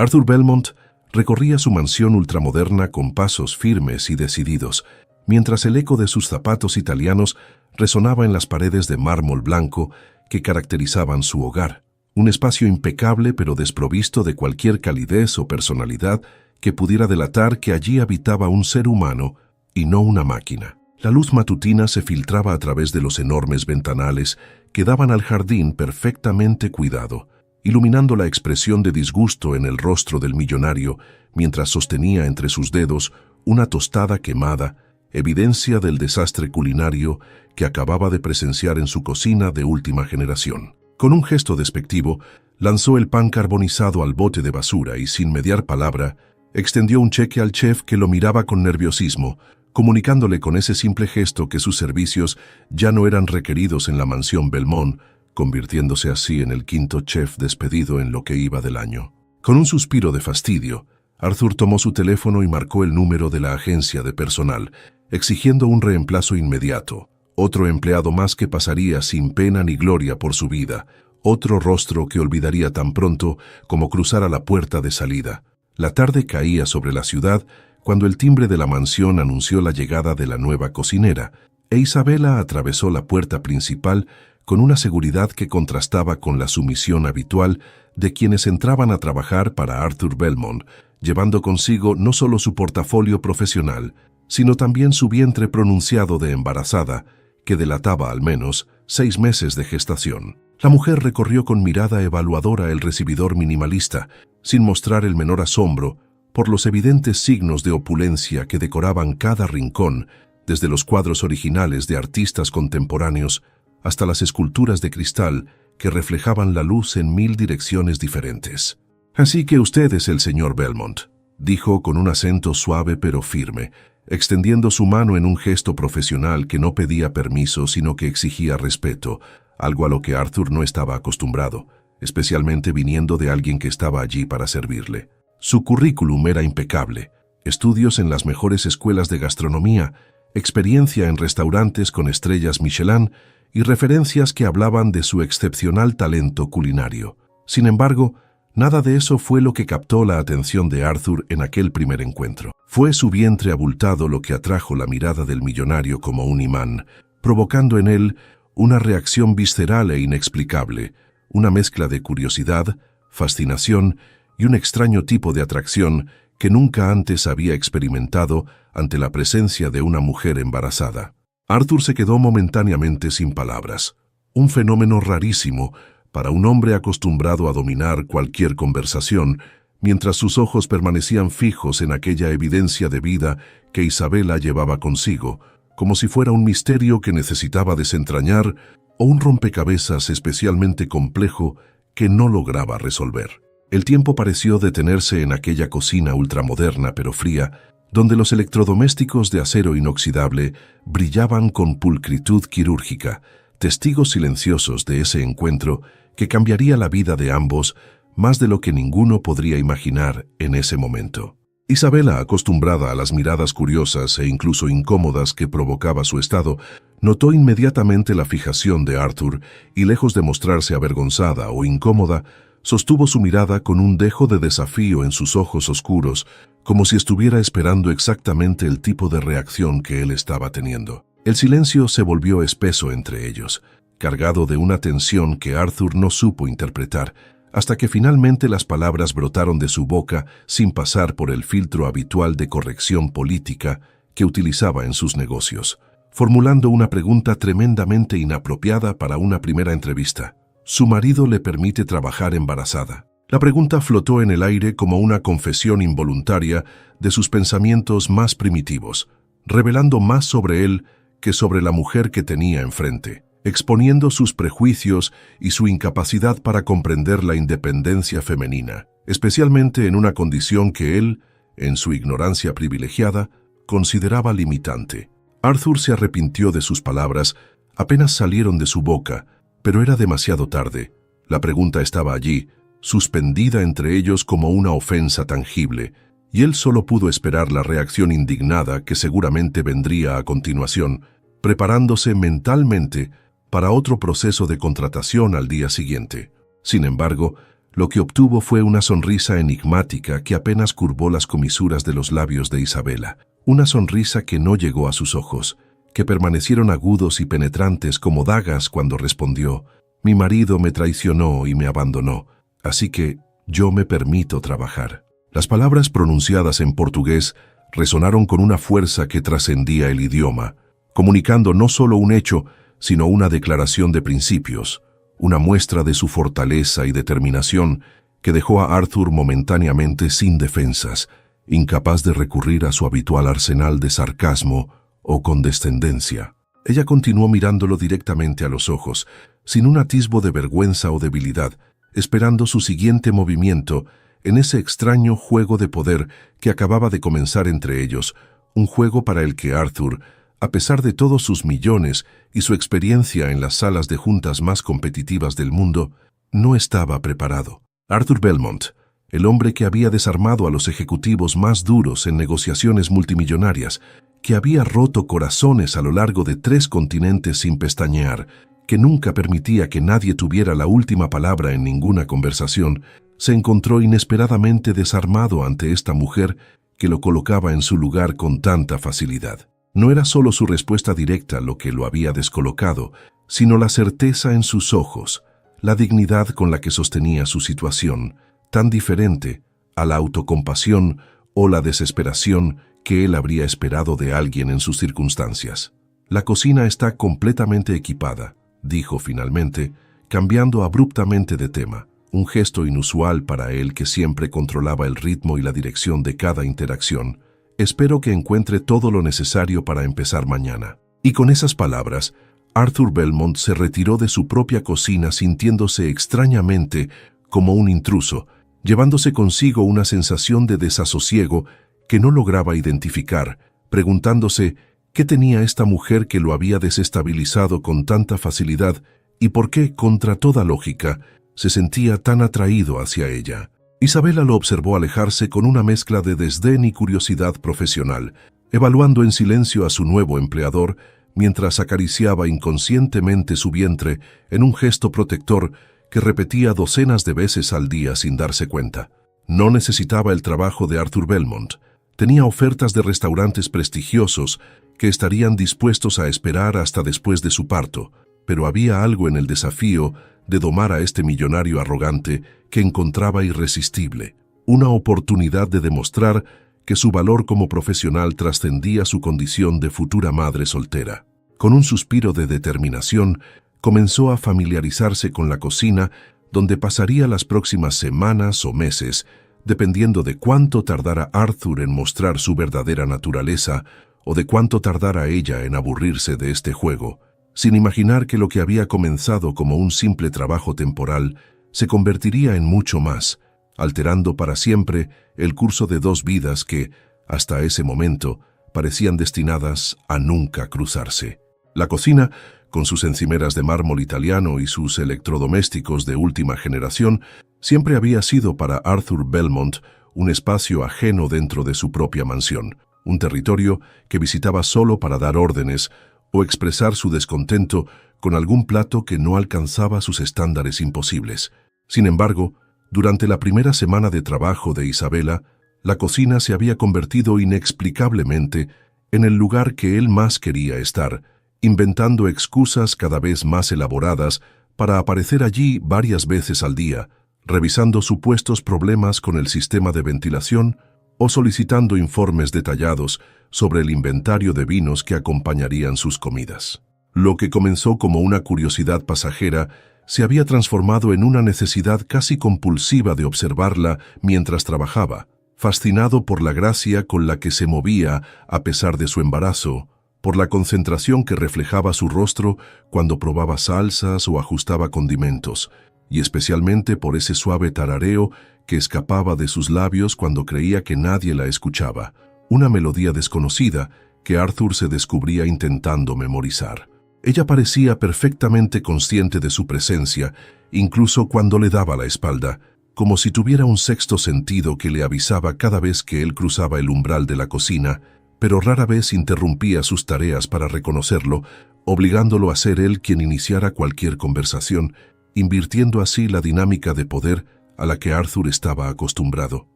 Arthur Belmont recorría su mansión ultramoderna con pasos firmes y decididos, mientras el eco de sus zapatos italianos resonaba en las paredes de mármol blanco que caracterizaban su hogar. Un espacio impecable pero desprovisto de cualquier calidez o personalidad que pudiera delatar que allí habitaba un ser humano y no una máquina. La luz matutina se filtraba a través de los enormes ventanales que daban al jardín perfectamente cuidado, iluminando la expresión de disgusto en el rostro del millonario mientras sostenía entre sus dedos una tostada quemada, evidencia del desastre culinario que acababa de presenciar en su cocina de última generación. Con un gesto despectivo, lanzó el pan carbonizado al bote de basura y, sin mediar palabra, extendió un cheque al chef que lo miraba con nerviosismo, comunicándole con ese simple gesto que sus servicios ya no eran requeridos en la mansión Belmont, convirtiéndose así en el quinto chef despedido en lo que iba del año. Con un suspiro de fastidio, Arthur tomó su teléfono y marcó el número de la agencia de personal, exigiendo un reemplazo inmediato. Otro empleado más que pasaría sin pena ni gloria por su vida, otro rostro que olvidaría tan pronto como cruzara la puerta de salida. La tarde caía sobre la ciudad cuando el timbre de la mansión anunció la llegada de la nueva cocinera, e Isabella atravesó la puerta principal con una seguridad que contrastaba con la sumisión habitual de quienes entraban a trabajar para Arthur Belmont, llevando consigo no solo su portafolio profesional, sino también su vientre pronunciado de embarazada, que delataba al menos 6 meses de gestación. La mujer recorrió con mirada evaluadora el recibidor minimalista, sin mostrar el menor asombro por los evidentes signos de opulencia que decoraban cada rincón, desde los cuadros originales de artistas contemporáneos hasta las esculturas de cristal que reflejaban la luz en 1000 direcciones diferentes. «Así que usted es el señor Belmont», dijo con un acento suave pero firme, extendiendo su mano en un gesto profesional que no pedía permiso sino que exigía respeto, algo a lo que Arthur no estaba acostumbrado, especialmente viniendo de alguien que estaba allí para servirle. Su currículum era impecable: estudios en las mejores escuelas de gastronomía, experiencia en restaurantes con estrellas Michelin y referencias que hablaban de su excepcional talento culinario. Sin embargo, nada de eso fue lo que captó la atención de Arthur en aquel primer encuentro. Fue su vientre abultado lo que atrajo la mirada del millonario como un imán, provocando en él una reacción visceral e inexplicable, una mezcla de curiosidad, fascinación y un extraño tipo de atracción que nunca antes había experimentado ante la presencia de una mujer embarazada. Arthur se quedó momentáneamente sin palabras, un fenómeno rarísimo para un hombre acostumbrado a dominar cualquier conversación, mientras sus ojos permanecían fijos en aquella evidencia de vida que Isabella llevaba consigo, como si fuera un misterio que necesitaba desentrañar o un rompecabezas especialmente complejo que no lograba resolver. El tiempo pareció detenerse en aquella cocina ultramoderna pero fría, donde los electrodomésticos de acero inoxidable brillaban con pulcritud quirúrgica, testigos silenciosos de ese encuentro que cambiaría la vida de ambos más de lo que ninguno podría imaginar en ese momento. Isabella, acostumbrada a las miradas curiosas e incluso incómodas que provocaba su estado, notó inmediatamente la fijación de Arthur y, lejos de mostrarse avergonzada o incómoda, sostuvo su mirada con un dejo de desafío en sus ojos oscuros, como si estuviera esperando exactamente el tipo de reacción que él estaba teniendo. El silencio se volvió espeso entre ellos, cargado de una tensión que Arthur no supo interpretar, hasta que finalmente las palabras brotaron de su boca sin pasar por el filtro habitual de corrección política que utilizaba en sus negocios, formulando una pregunta tremendamente inapropiada para una primera entrevista. ¿Su marido le permite trabajar embarazada? La pregunta flotó en el aire como una confesión involuntaria de sus pensamientos más primitivos, revelando más sobre él que sobre la mujer que tenía enfrente, exponiendo sus prejuicios y su incapacidad para comprender la independencia femenina, especialmente en una condición que él, en su ignorancia privilegiada, consideraba limitante. Arthur se arrepintió de sus palabras apenas salieron de su boca, pero era demasiado tarde. La pregunta estaba allí, suspendida entre ellos como una ofensa tangible, y él solo pudo esperar la reacción indignada que seguramente vendría a continuación, preparándose mentalmente para otro proceso de contratación al día siguiente. Sin embargo, Lo que obtuvo fue una sonrisa enigmática que apenas curvó las comisuras de los labios de Isabela. Una sonrisa que no llegó a sus ojos, que permanecieron agudos y penetrantes como dagas cuando respondió: «Mi marido me traicionó y me abandonó, así que yo me permito trabajar». Las palabras pronunciadas en portugués resonaron con una fuerza que trascendía el idioma, comunicando no solo un hecho, sino una declaración de principios, una muestra de su fortaleza y determinación que dejó a Arthur momentáneamente sin defensas, incapaz de recurrir a su habitual arsenal de sarcasmo o condescendencia. Ella continuó mirándolo directamente a los ojos, sin un atisbo de vergüenza o debilidad, esperando su siguiente movimiento en ese extraño juego de poder que acababa de comenzar entre ellos, un juego para el que Arthur, a pesar de todos sus millones y su experiencia en las salas de juntas más competitivas del mundo, no estaba preparado. Arthur Belmont, el hombre que había desarmado a los ejecutivos más duros en negociaciones multimillonarias, que había roto corazones a lo largo de 3 continentes sin pestañear, que nunca permitía que nadie tuviera la última palabra en ninguna conversación, se encontró inesperadamente desarmado ante esta mujer que lo colocaba en su lugar con tanta facilidad. No era solo su respuesta directa lo que lo había descolocado, sino la certeza en sus ojos, la dignidad con la que sostenía su situación, tan diferente a la autocompasión o la desesperación que él habría esperado de alguien en sus circunstancias. «La cocina está completamente equipada», dijo finalmente, cambiando abruptamente de tema, un gesto inusual para él que siempre controlaba el ritmo y la dirección de cada interacción. «Espero que encuentre todo lo necesario para empezar mañana». Y con esas palabras, Arthur Belmont se retiró de su propia cocina sintiéndose extrañamente como un intruso, llevándose consigo una sensación de desasosiego que no lograba identificar, preguntándose qué tenía esta mujer que lo había desestabilizado con tanta facilidad y por qué, contra toda lógica, se sentía tan atraído hacia ella. Isabela lo observó alejarse con una mezcla de desdén y curiosidad profesional, evaluando en silencio a su nuevo empleador mientras acariciaba inconscientemente su vientre en un gesto protector que repetía docenas de veces al día sin darse cuenta. No necesitaba el trabajo de Arthur Belmont. Tenía ofertas de restaurantes prestigiosos que estarían dispuestos a esperar hasta después de su parto, pero había algo en el desafío de domar a este millonario arrogante que encontraba irresistible, una oportunidad de demostrar que su valor como profesional trascendía su condición de futura madre soltera. Con un suspiro de determinación, comenzó a familiarizarse con la cocina, donde pasaría las próximas semanas o meses, dependiendo de cuánto tardara Arthur en mostrar su verdadera naturaleza o de cuánto tardara ella en aburrirse de este juego, sin imaginar que lo que había comenzado como un simple trabajo temporal se convertiría en mucho más, alterando para siempre el curso de 2 vidas que, hasta ese momento, parecían destinadas a nunca cruzarse. La cocina, con sus encimeras de mármol italiano y sus electrodomésticos de última generación, siempre había sido para Arthur Belmont un espacio ajeno dentro de su propia mansión, un territorio que visitaba solo para dar órdenes o expresar su descontento con algún plato que no alcanzaba sus estándares imposibles. Sin embargo, durante la primera semana de trabajo de Isabela, la cocina se había convertido inexplicablemente en el lugar que él más quería estar, inventando excusas cada vez más elaboradas para aparecer allí varias veces al día, revisando supuestos problemas con el sistema de ventilación o solicitando informes detallados sobre el inventario de vinos que acompañarían sus comidas. Lo que comenzó como una curiosidad pasajera se había transformado en una necesidad casi compulsiva de observarla mientras trabajaba, fascinado por la gracia con la que se movía a pesar de su embarazo, por la concentración que reflejaba su rostro cuando probaba salsas o ajustaba condimentos, y especialmente por ese suave tarareo que escapaba de sus labios cuando creía que nadie la escuchaba, una melodía desconocida que Arthur se descubría intentando memorizar. Ella parecía perfectamente consciente de su presencia, incluso cuando le daba la espalda, como si tuviera un sexto sentido que le avisaba cada vez que él cruzaba el umbral de la cocina, pero rara vez interrumpía sus tareas para reconocerlo, obligándolo a ser él quien iniciara cualquier conversación, invirtiendo así la dinámica de poder a la que Arthur estaba acostumbrado.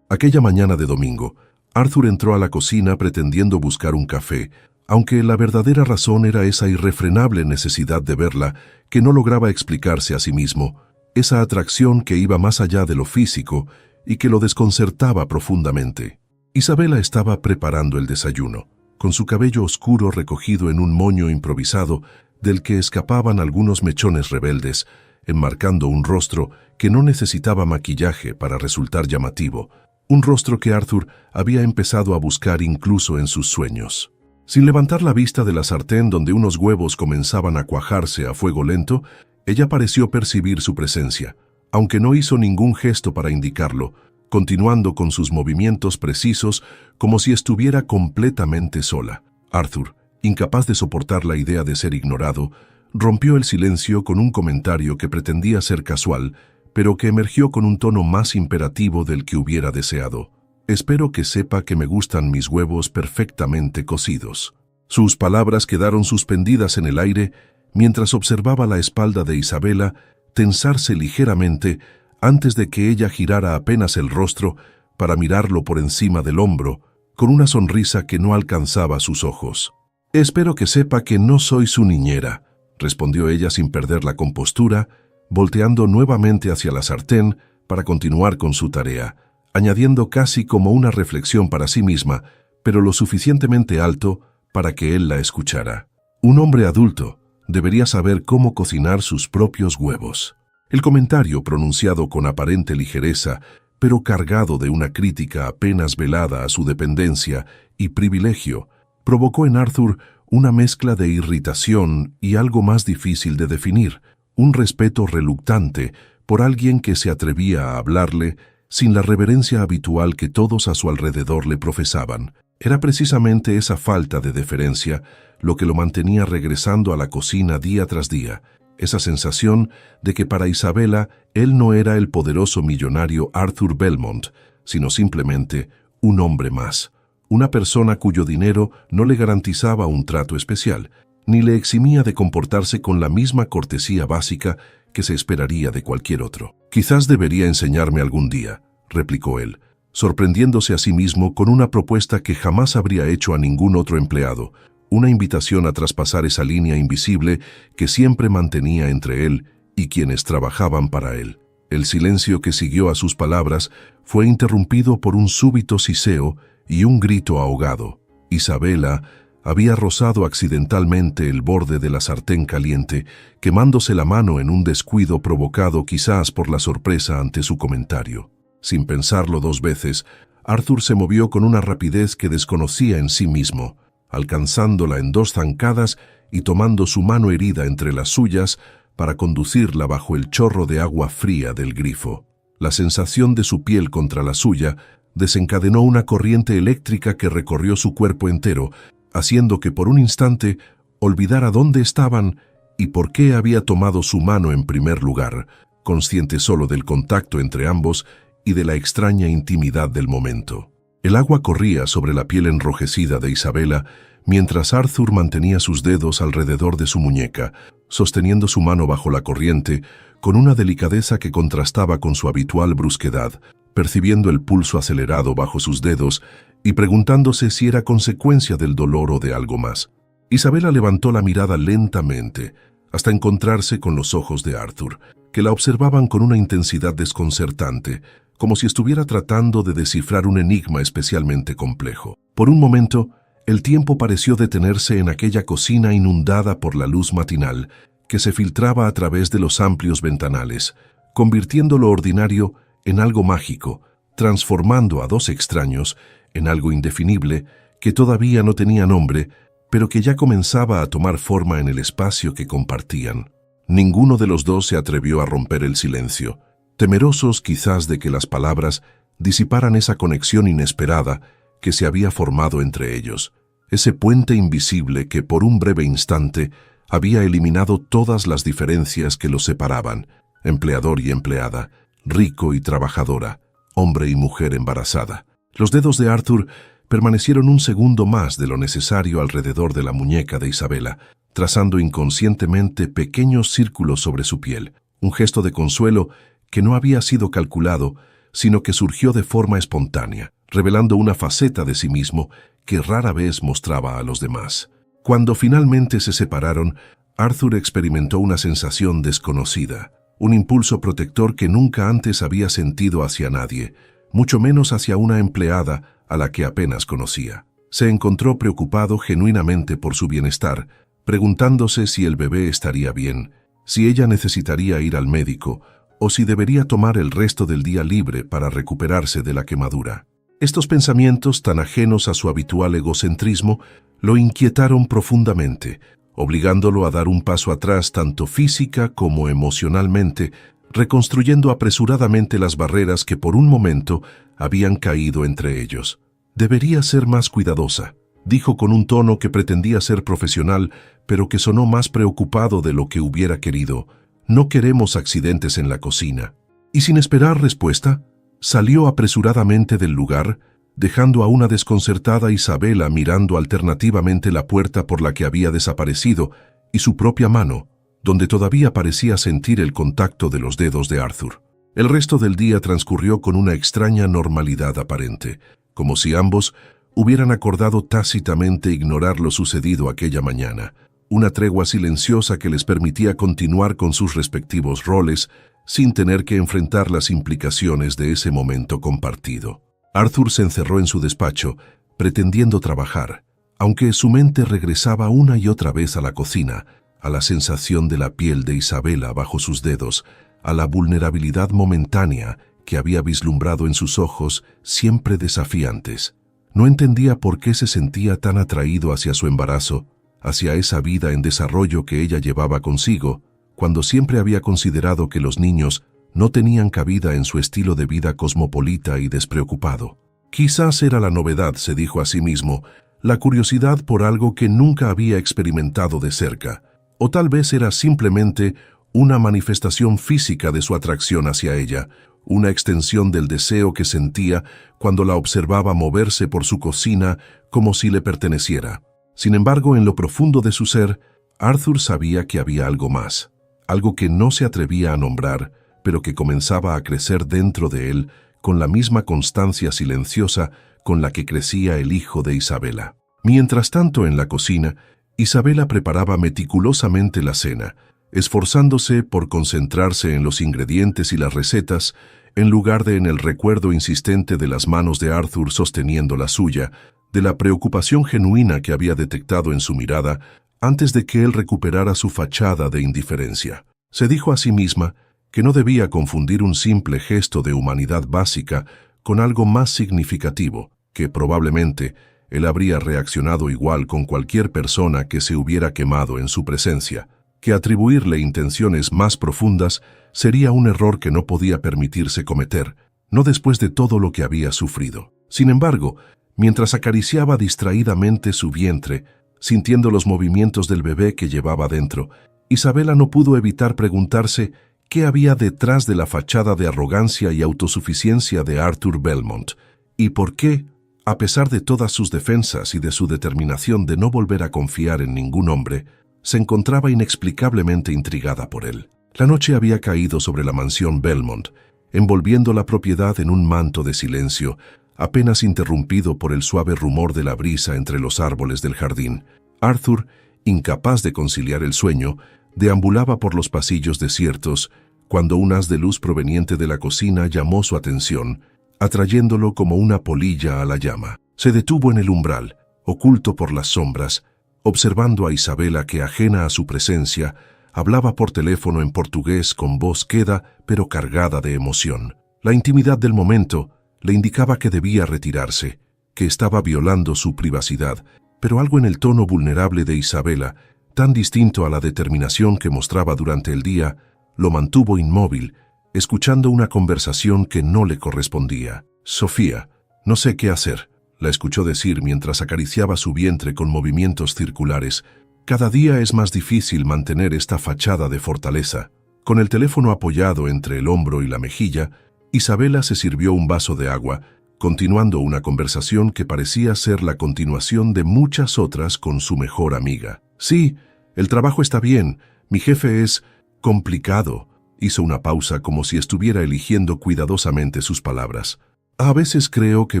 Aquella mañana de domingo, Arthur entró a la cocina pretendiendo buscar un café, aunque la verdadera razón era esa irrefrenable necesidad de verla que no lograba explicarse a sí mismo, esa atracción que iba más allá de lo físico y que lo desconcertaba profundamente. Isabela estaba preparando el desayuno, con su cabello oscuro recogido en un moño improvisado del que escapaban algunos mechones rebeldes, enmarcando un rostro que no necesitaba maquillaje para resultar llamativo, un rostro que Arthur había empezado a buscar incluso en sus sueños. Sin levantar la vista de la sartén donde unos huevos comenzaban a cuajarse a fuego lento, ella pareció percibir su presencia, aunque no hizo ningún gesto para indicarlo, continuando con sus movimientos precisos como si estuviera completamente sola. Arthur, incapaz de soportar la idea de ser ignorado, rompió el silencio con un comentario que pretendía ser casual, pero que emergió con un tono más imperativo del que hubiera deseado. «Espero que sepa que me gustan mis huevos perfectamente cocidos». Sus palabras quedaron suspendidas en el aire mientras observaba la espalda de Isabela tensarse ligeramente antes de que ella girara apenas el rostro para mirarlo por encima del hombro, con una sonrisa que no alcanzaba sus ojos. «Espero que sepa que no soy su niñera», respondió ella sin perder la compostura, volteando nuevamente hacia la sartén para continuar con su tarea, añadiendo casi como una reflexión para sí misma, pero lo suficientemente alto para que él la escuchara. «Un hombre adulto debería saber cómo cocinar sus propios huevos». El comentario, pronunciado con aparente ligereza, pero cargado de una crítica apenas velada a su dependencia y privilegio, provocó en Arthur una mezcla de irritación y algo más difícil de definir, un respeto reluctante por alguien que se atrevía a hablarle sin la reverencia habitual que todos a su alrededor le profesaban. Era precisamente esa falta de deferencia lo que lo mantenía regresando a la cocina día tras día, esa sensación de que para Isabela él no era el poderoso millonario Arthur Belmont, sino simplemente un hombre más, una persona cuyo dinero no le garantizaba un trato especial, ni le eximía de comportarse con la misma cortesía básica que se esperaría de cualquier otro. «Quizás debería enseñarme algún día», replicó él, sorprendiéndose a sí mismo con una propuesta que jamás habría hecho a ningún otro empleado, una invitación a traspasar esa línea invisible que siempre mantenía entre él y quienes trabajaban para él. El silencio que siguió a sus palabras fue interrumpido por un súbito siseo y un grito ahogado. Isabela había rozado accidentalmente el borde de la sartén caliente, quemándose la mano en un descuido provocado quizás por la sorpresa ante su comentario. Sin pensarlo dos veces, Arthur se movió con una rapidez que desconocía en sí mismo, alcanzándola en 2 zancadas y tomando su mano herida entre las suyas para conducirla bajo el chorro de agua fría del grifo. La sensación de su piel contra la suya desencadenó una corriente eléctrica que recorrió su cuerpo entero, haciendo que por un instante olvidara dónde estaban y por qué había tomado su mano en primer lugar, consciente solo del contacto entre ambos y de la extraña intimidad del momento. El agua corría sobre la piel enrojecida de Isabela mientras Arthur mantenía sus dedos alrededor de su muñeca, sosteniendo su mano bajo la corriente con una delicadeza que contrastaba con su habitual brusquedad, percibiendo el pulso acelerado bajo sus dedos y preguntándose si era consecuencia del dolor o de algo más. Isabela levantó la mirada lentamente, hasta encontrarse con los ojos de Arthur, que la observaban con una intensidad desconcertante, como si estuviera tratando de descifrar un enigma especialmente complejo. Por un momento, el tiempo pareció detenerse en aquella cocina inundada por la luz matinal, que se filtraba a través de los amplios ventanales, convirtiendo lo ordinario en algo mágico, transformando a 2 extraños en algo indefinible que todavía no tenía nombre, pero que ya comenzaba a tomar forma en el espacio que compartían. Ninguno de los dos se atrevió a romper el silencio, temerosos quizás de que las palabras disiparan esa conexión inesperada que se había formado entre ellos, ese puente invisible que por un breve instante había eliminado todas las diferencias que los separaban, empleador y empleada, rico y trabajadora, hombre y mujer embarazada. Los dedos de Arthur permanecieron un segundo más de lo necesario alrededor de la muñeca de Isabela, trazando inconscientemente pequeños círculos sobre su piel, un gesto de consuelo que no había sido calculado, sino que surgió de forma espontánea, revelando una faceta de sí mismo que rara vez mostraba a los demás. Cuando finalmente se separaron, Arthur experimentó una sensación desconocida, un impulso protector que nunca antes había sentido hacia nadie, mucho menos hacia una empleada a la que apenas conocía. Se encontró preocupado genuinamente por su bienestar, preguntándose si el bebé estaría bien, si ella necesitaría ir al médico o si debería tomar el resto del día libre para recuperarse de la quemadura. Estos pensamientos, tan ajenos a su habitual egocentrismo, lo inquietaron profundamente, obligándolo a dar un paso atrás tanto física como emocionalmente, reconstruyendo apresuradamente las barreras que por un momento habían caído entre ellos. «Debería ser más cuidadosa», dijo con un tono que pretendía ser profesional, pero que sonó más preocupado de lo que hubiera querido. «No queremos accidentes en la cocina». Y sin esperar respuesta, salió apresuradamente del lugar, dejando a una desconcertada Isabela mirando alternativamente la puerta por la que había desaparecido y su propia mano, donde todavía parecía sentir el contacto de los dedos de Arthur. El resto del día transcurrió con una extraña normalidad aparente, como si ambos hubieran acordado tácitamente ignorar lo sucedido aquella mañana, una tregua silenciosa que les permitía continuar con sus respectivos roles sin tener que enfrentar las implicaciones de ese momento compartido. Arthur se encerró en su despacho, pretendiendo trabajar, aunque su mente regresaba una y otra vez a la cocina, a la sensación de la piel de Isabela bajo sus dedos, a la vulnerabilidad momentánea que había vislumbrado en sus ojos siempre desafiantes. No entendía por qué se sentía tan atraído hacia su embarazo, hacia esa vida en desarrollo que ella llevaba consigo, cuando siempre había considerado que los niños no tenían cabida en su estilo de vida cosmopolita y despreocupado. Quizás era la novedad, se dijo a sí mismo, la curiosidad por algo que nunca había experimentado de cerca, o tal vez era simplemente una manifestación física de su atracción hacia ella, una extensión del deseo que sentía cuando la observaba moverse por su cocina como si le perteneciera. Sin embargo, en lo profundo de su ser, Arthur sabía que había algo más, algo que no se atrevía a nombrar, pero que comenzaba a crecer dentro de él con la misma constancia silenciosa con la que crecía el hijo de Isabela. Mientras tanto, en la cocina, Isabela preparaba meticulosamente la cena, esforzándose por concentrarse en los ingredientes y las recetas, en lugar de en el recuerdo insistente de las manos de Arthur sosteniendo la suya, de la preocupación genuina que había detectado en su mirada antes de que él recuperara su fachada de indiferencia. Se dijo a sí misma que no debía confundir un simple gesto de humanidad básica con algo más significativo, que probablemente él habría reaccionado igual con cualquier persona que se hubiera quemado en su presencia, que atribuirle intenciones más profundas sería un error que no podía permitirse cometer, no después de todo lo que había sufrido. Sin embargo, mientras acariciaba distraídamente su vientre, sintiendo los movimientos del bebé que llevaba dentro, Isabela no pudo evitar preguntarse qué había detrás de la fachada de arrogancia y autosuficiencia de Arthur Belmont, y por qué, a pesar de todas sus defensas y de su determinación de no volver a confiar en ningún hombre, se encontraba inexplicablemente intrigada por él. La noche había caído sobre la mansión Belmont, envolviendo la propiedad en un manto de silencio, apenas interrumpido por el suave rumor de la brisa entre los árboles del jardín. Arthur, incapaz de conciliar el sueño, deambulaba por los pasillos desiertos cuando un haz de luz proveniente de la cocina llamó su atención, atrayéndolo como una polilla a la llama. Se detuvo en el umbral, oculto por las sombras, observando a Isabela que, ajena a su presencia, hablaba por teléfono en portugués con voz queda pero cargada de emoción. La intimidad del momento le indicaba que debía retirarse, que estaba violando su privacidad, pero algo en el tono vulnerable de Isabela, tan distinto a la determinación que mostraba durante el día, lo mantuvo inmóvil, escuchando una conversación que no le correspondía. «Sofía, no sé qué hacer», la escuchó decir mientras acariciaba su vientre con movimientos circulares. «Cada día es más difícil mantener esta fachada de fortaleza». Con el teléfono apoyado entre el hombro y la mejilla, Isabela se sirvió un vaso de agua, continuando una conversación que parecía ser la continuación de muchas otras con su mejor amiga. «Sí, el trabajo está bien, mi jefe es complicado», Hizo una pausa como si estuviera eligiendo cuidadosamente sus palabras. A veces creo que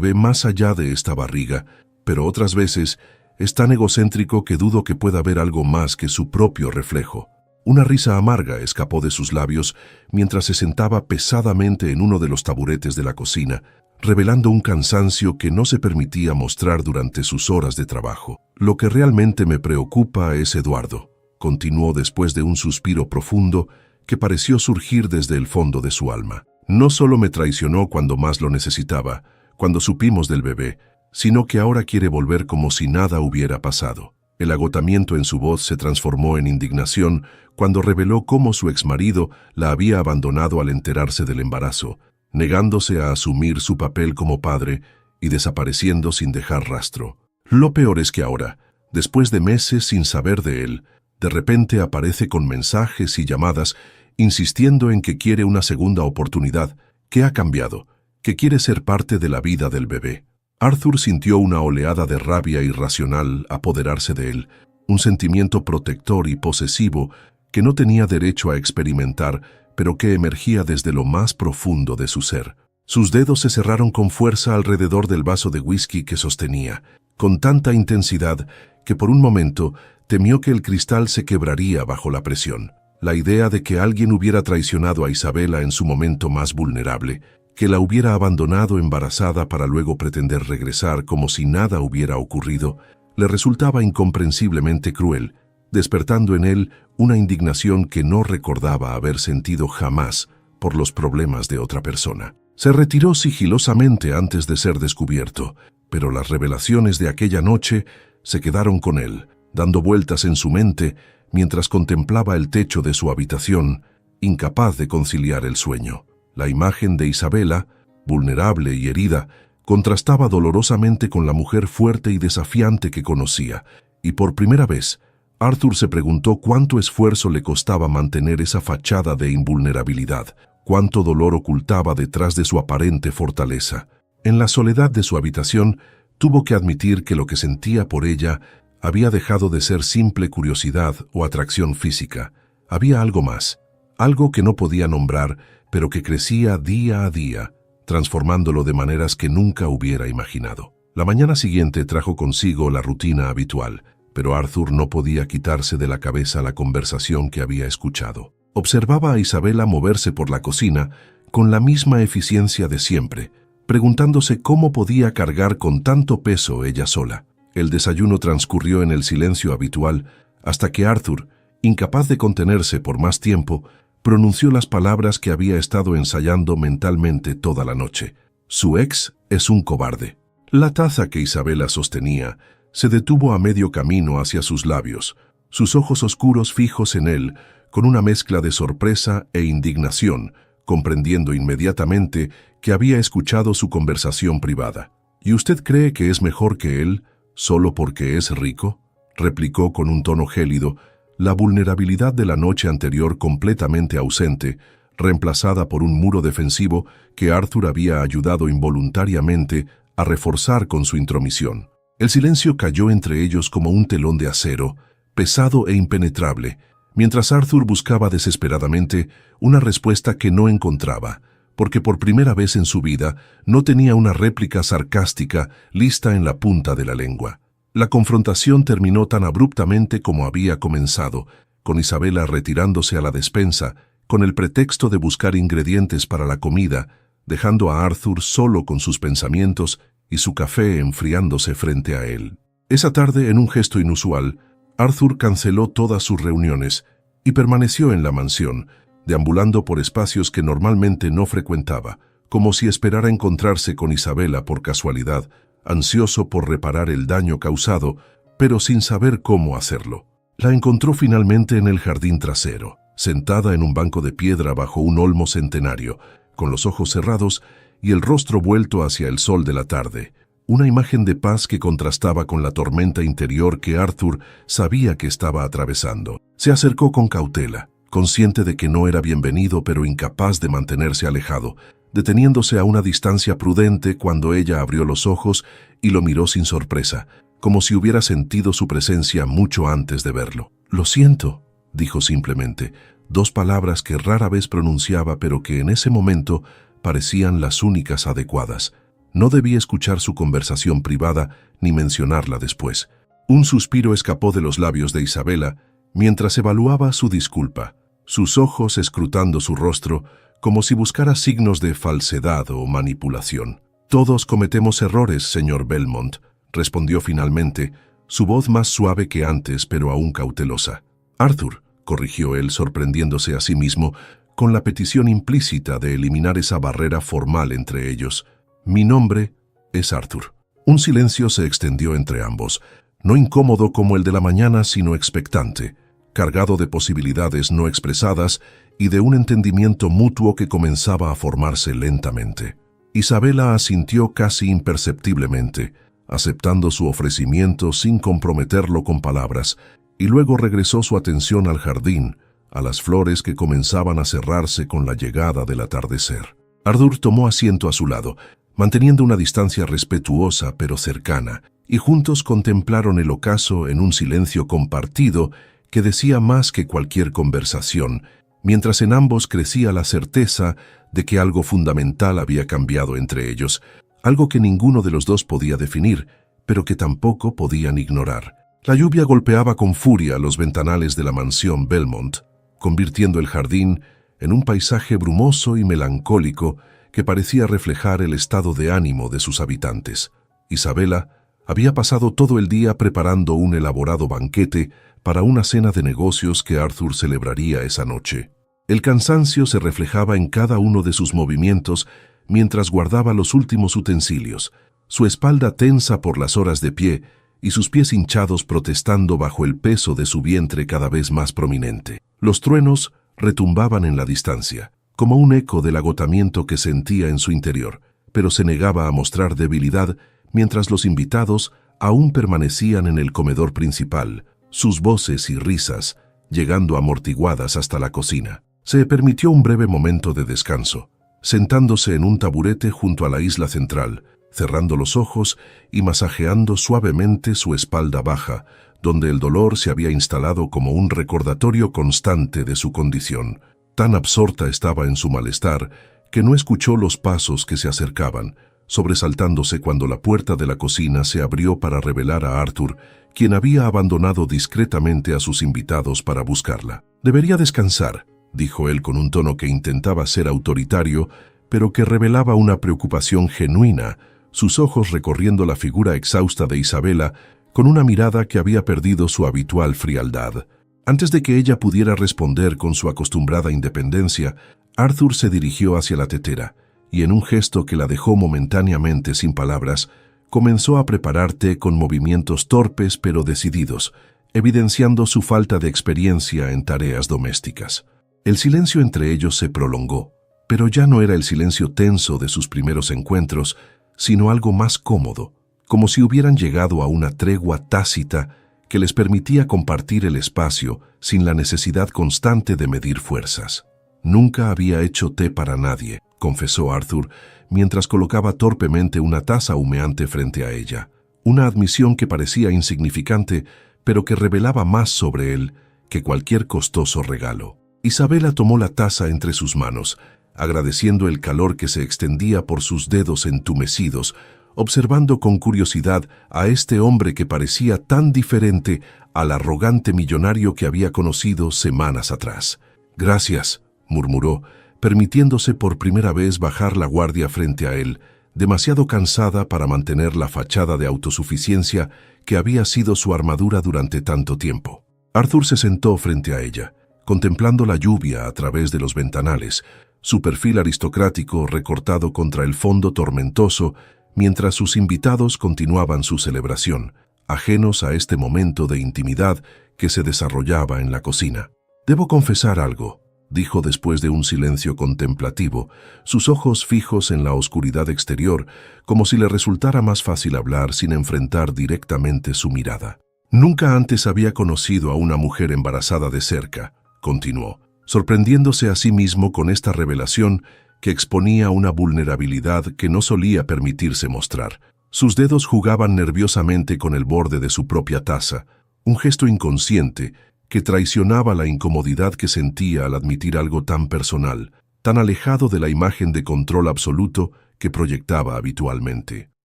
ve más allá de esta barriga, pero otras veces es tan egocéntrico que dudo que pueda ver algo más que su propio reflejo. Una risa amarga escapó de sus labios mientras se sentaba pesadamente en uno de los taburetes de la cocina, revelando un cansancio que no se permitía mostrar durante sus horas de trabajo. Lo que realmente me preocupa es Eduardo, continuó después de un suspiro profundo que pareció surgir desde el fondo de su alma. No solo me traicionó cuando más lo necesitaba, cuando supimos del bebé, sino que ahora quiere volver como si nada hubiera pasado. El agotamiento en su voz se transformó en indignación cuando reveló cómo su exmarido la había abandonado al enterarse del embarazo, negándose a asumir su papel como padre y desapareciendo sin dejar rastro. Lo peor es que ahora, después de meses sin saber de él, de repente aparece con mensajes y llamadas insistiendo en que quiere una segunda oportunidad, que ha cambiado, que quiere ser parte de la vida del bebé. Arthur sintió una oleada de rabia irracional apoderarse de él, un sentimiento protector y posesivo que no tenía derecho a experimentar, pero que emergía desde lo más profundo de su ser. Sus dedos se cerraron con fuerza alrededor del vaso de whisky que sostenía, con tanta intensidad que por un momento temió que el cristal se quebraría bajo la presión. La idea de que alguien hubiera traicionado a Isabela en su momento más vulnerable, que la hubiera abandonado embarazada para luego pretender regresar como si nada hubiera ocurrido, le resultaba incomprensiblemente cruel, despertando en él una indignación que no recordaba haber sentido jamás por los problemas de otra persona. Se retiró sigilosamente antes de ser descubierto, pero las revelaciones de aquella noche se quedaron con él, dando vueltas en su mente mientras contemplaba el techo de su habitación, incapaz de conciliar el sueño. La imagen de Isabela, vulnerable y herida, contrastaba dolorosamente con la mujer fuerte y desafiante que conocía, y por primera vez, Arthur se preguntó cuánto esfuerzo le costaba mantener esa fachada de invulnerabilidad, cuánto dolor ocultaba detrás de su aparente fortaleza. En la soledad de su habitación, tuvo que admitir que lo que sentía por ella había dejado de ser simple curiosidad o atracción física. Había algo más, algo que no podía nombrar, pero que crecía día a día, transformándolo de maneras que nunca hubiera imaginado. La mañana siguiente trajo consigo la rutina habitual, pero Arthur no podía quitarse de la cabeza la conversación que había escuchado. Observaba a Isabela moverse por la cocina con la misma eficiencia de siempre, preguntándose cómo podía cargar con tanto peso ella sola. El desayuno transcurrió en el silencio habitual hasta que Arthur, incapaz de contenerse por más tiempo, pronunció las palabras que había estado ensayando mentalmente toda la noche. Su ex es un cobarde. La taza que Isabela sostenía se detuvo a medio camino hacia sus labios, sus ojos oscuros fijos en él, con una mezcla de sorpresa e indignación, comprendiendo inmediatamente que había escuchado su conversación privada. ¿Y usted cree que es mejor que él solo porque es rico?, replicó con un tono gélido, la vulnerabilidad de la noche anterior completamente ausente, reemplazada por un muro defensivo que Arthur había ayudado involuntariamente a reforzar con su intromisión. El silencio cayó entre ellos como un telón de acero, pesado e impenetrable, mientras Arthur buscaba desesperadamente una respuesta que no encontraba, porque por primera vez en su vida no tenía una réplica sarcástica lista en la punta de la lengua. La confrontación terminó tan abruptamente como había comenzado, con Isabela retirándose a la despensa con el pretexto de buscar ingredientes para la comida, dejando a Arthur solo con sus pensamientos y su café enfriándose frente a él. Esa tarde, en un gesto inusual, Arthur canceló todas sus reuniones y permaneció en la mansión, deambulando por espacios que normalmente no frecuentaba, como si esperara encontrarse con Isabela por casualidad, ansioso por reparar el daño causado, pero sin saber cómo hacerlo. La encontró finalmente en el jardín trasero, sentada en un banco de piedra bajo un olmo centenario, con los ojos cerrados y el rostro vuelto hacia el sol de la tarde, una imagen de paz que contrastaba con la tormenta interior que Arthur sabía que estaba atravesando. Se acercó con cautela, consciente de que no era bienvenido pero incapaz de mantenerse alejado, deteniéndose a una distancia prudente cuando ella abrió los ojos y lo miró sin sorpresa, como si hubiera sentido su presencia mucho antes de verlo. «Lo siento», dijo simplemente, 2 palabras que rara vez pronunciaba pero que en ese momento parecían las únicas adecuadas. No debía escuchar su conversación privada ni mencionarla después. Un suspiro escapó de los labios de Isabela mientras evaluaba su disculpa, sus ojos escrutando su rostro como si buscara signos de falsedad o manipulación. «Todos cometemos errores, señor Belmont», respondió finalmente, su voz más suave que antes pero aún cautelosa. «Arthur», corrigió él sorprendiéndose a sí mismo con la petición implícita de eliminar esa barrera formal entre ellos. «Mi nombre es Arthur». Un silencio se extendió entre ambos, no incómodo como el de la mañana, sino expectante, cargado de posibilidades no expresadas y de un entendimiento mutuo que comenzaba a formarse lentamente. Isabela asintió casi imperceptiblemente, aceptando su ofrecimiento sin comprometerlo con palabras, y luego regresó su atención al jardín, a las flores que comenzaban a cerrarse con la llegada del atardecer. Arthur tomó asiento a su lado, manteniendo una distancia respetuosa pero cercana, y juntos contemplaron el ocaso en un silencio compartido que decía más que cualquier conversación, mientras en ambos crecía la certeza de que algo fundamental había cambiado entre ellos, algo que ninguno de los dos podía definir, pero que tampoco podían ignorar. La lluvia golpeaba con furia los ventanales de la mansión Belmont, convirtiendo el jardín en un paisaje brumoso y melancólico que parecía reflejar el estado de ánimo de sus habitantes. Isabela había pasado todo el día preparando un elaborado banquete para una cena de negocios que Arthur celebraría esa noche. El cansancio se reflejaba en cada uno de sus movimientos mientras guardaba los últimos utensilios, su espalda tensa por las horas de pie y sus pies hinchados protestando bajo el peso de su vientre cada vez más prominente. Los truenos retumbaban en la distancia, como un eco del agotamiento que sentía en su interior, pero se negaba a mostrar debilidad mientras los invitados aún permanecían en el comedor principal, sus voces y risas llegando amortiguadas hasta la cocina. Se permitió un breve momento de descanso, sentándose en un taburete junto a la isla central, cerrando los ojos y masajeando suavemente su espalda baja, donde el dolor se había instalado como un recordatorio constante de su condición. Tan absorta estaba en su malestar que no escuchó los pasos que se acercaban, sobresaltándose cuando la puerta de la cocina se abrió para revelar a Arthur, quien había abandonado discretamente a sus invitados para buscarla. «Debería descansar», dijo él con un tono que intentaba ser autoritario, pero que revelaba una preocupación genuina, sus ojos recorriendo la figura exhausta de Isabela con una mirada que había perdido su habitual frialdad. Antes de que ella pudiera responder con su acostumbrada independencia, Arthur se dirigió hacia la tetera, y en un gesto que la dejó momentáneamente sin palabras, comenzó a preparar té con movimientos torpes pero decididos, evidenciando su falta de experiencia en tareas domésticas. El silencio entre ellos se prolongó, pero ya no era el silencio tenso de sus primeros encuentros, sino algo más cómodo, como si hubieran llegado a una tregua tácita que les permitía compartir el espacio sin la necesidad constante de medir fuerzas. «Nunca había hecho té para nadie», confesó Arthur, mientras colocaba torpemente una taza humeante frente a ella. Una admisión que parecía insignificante, pero que revelaba más sobre él que cualquier costoso regalo. Isabela tomó la taza entre sus manos, agradeciendo el calor que se extendía por sus dedos entumecidos, observando con curiosidad a este hombre que parecía tan diferente al arrogante millonario que había conocido semanas atrás. «Gracias», murmuró, permitiéndose por primera vez bajar la guardia frente a él, demasiado cansada para mantener la fachada de autosuficiencia que había sido su armadura durante tanto tiempo. Arthur se sentó frente a ella, contemplando la lluvia a través de los ventanales, su perfil aristocrático recortado contra el fondo tormentoso, mientras sus invitados continuaban su celebración, ajenos a este momento de intimidad que se desarrollaba en la cocina. «Debo confesar algo», dijo después de un silencio contemplativo, sus ojos fijos en la oscuridad exterior, como si le resultara más fácil hablar sin enfrentar directamente su mirada. «Nunca antes había conocido a una mujer embarazada de cerca», continuó, sorprendiéndose a sí mismo con esta revelación que exponía una vulnerabilidad que no solía permitirse mostrar. Sus dedos jugaban nerviosamente con el borde de su propia taza, un gesto inconsciente que traicionaba la incomodidad que sentía al admitir algo tan personal, tan alejado de la imagen de control absoluto que proyectaba habitualmente.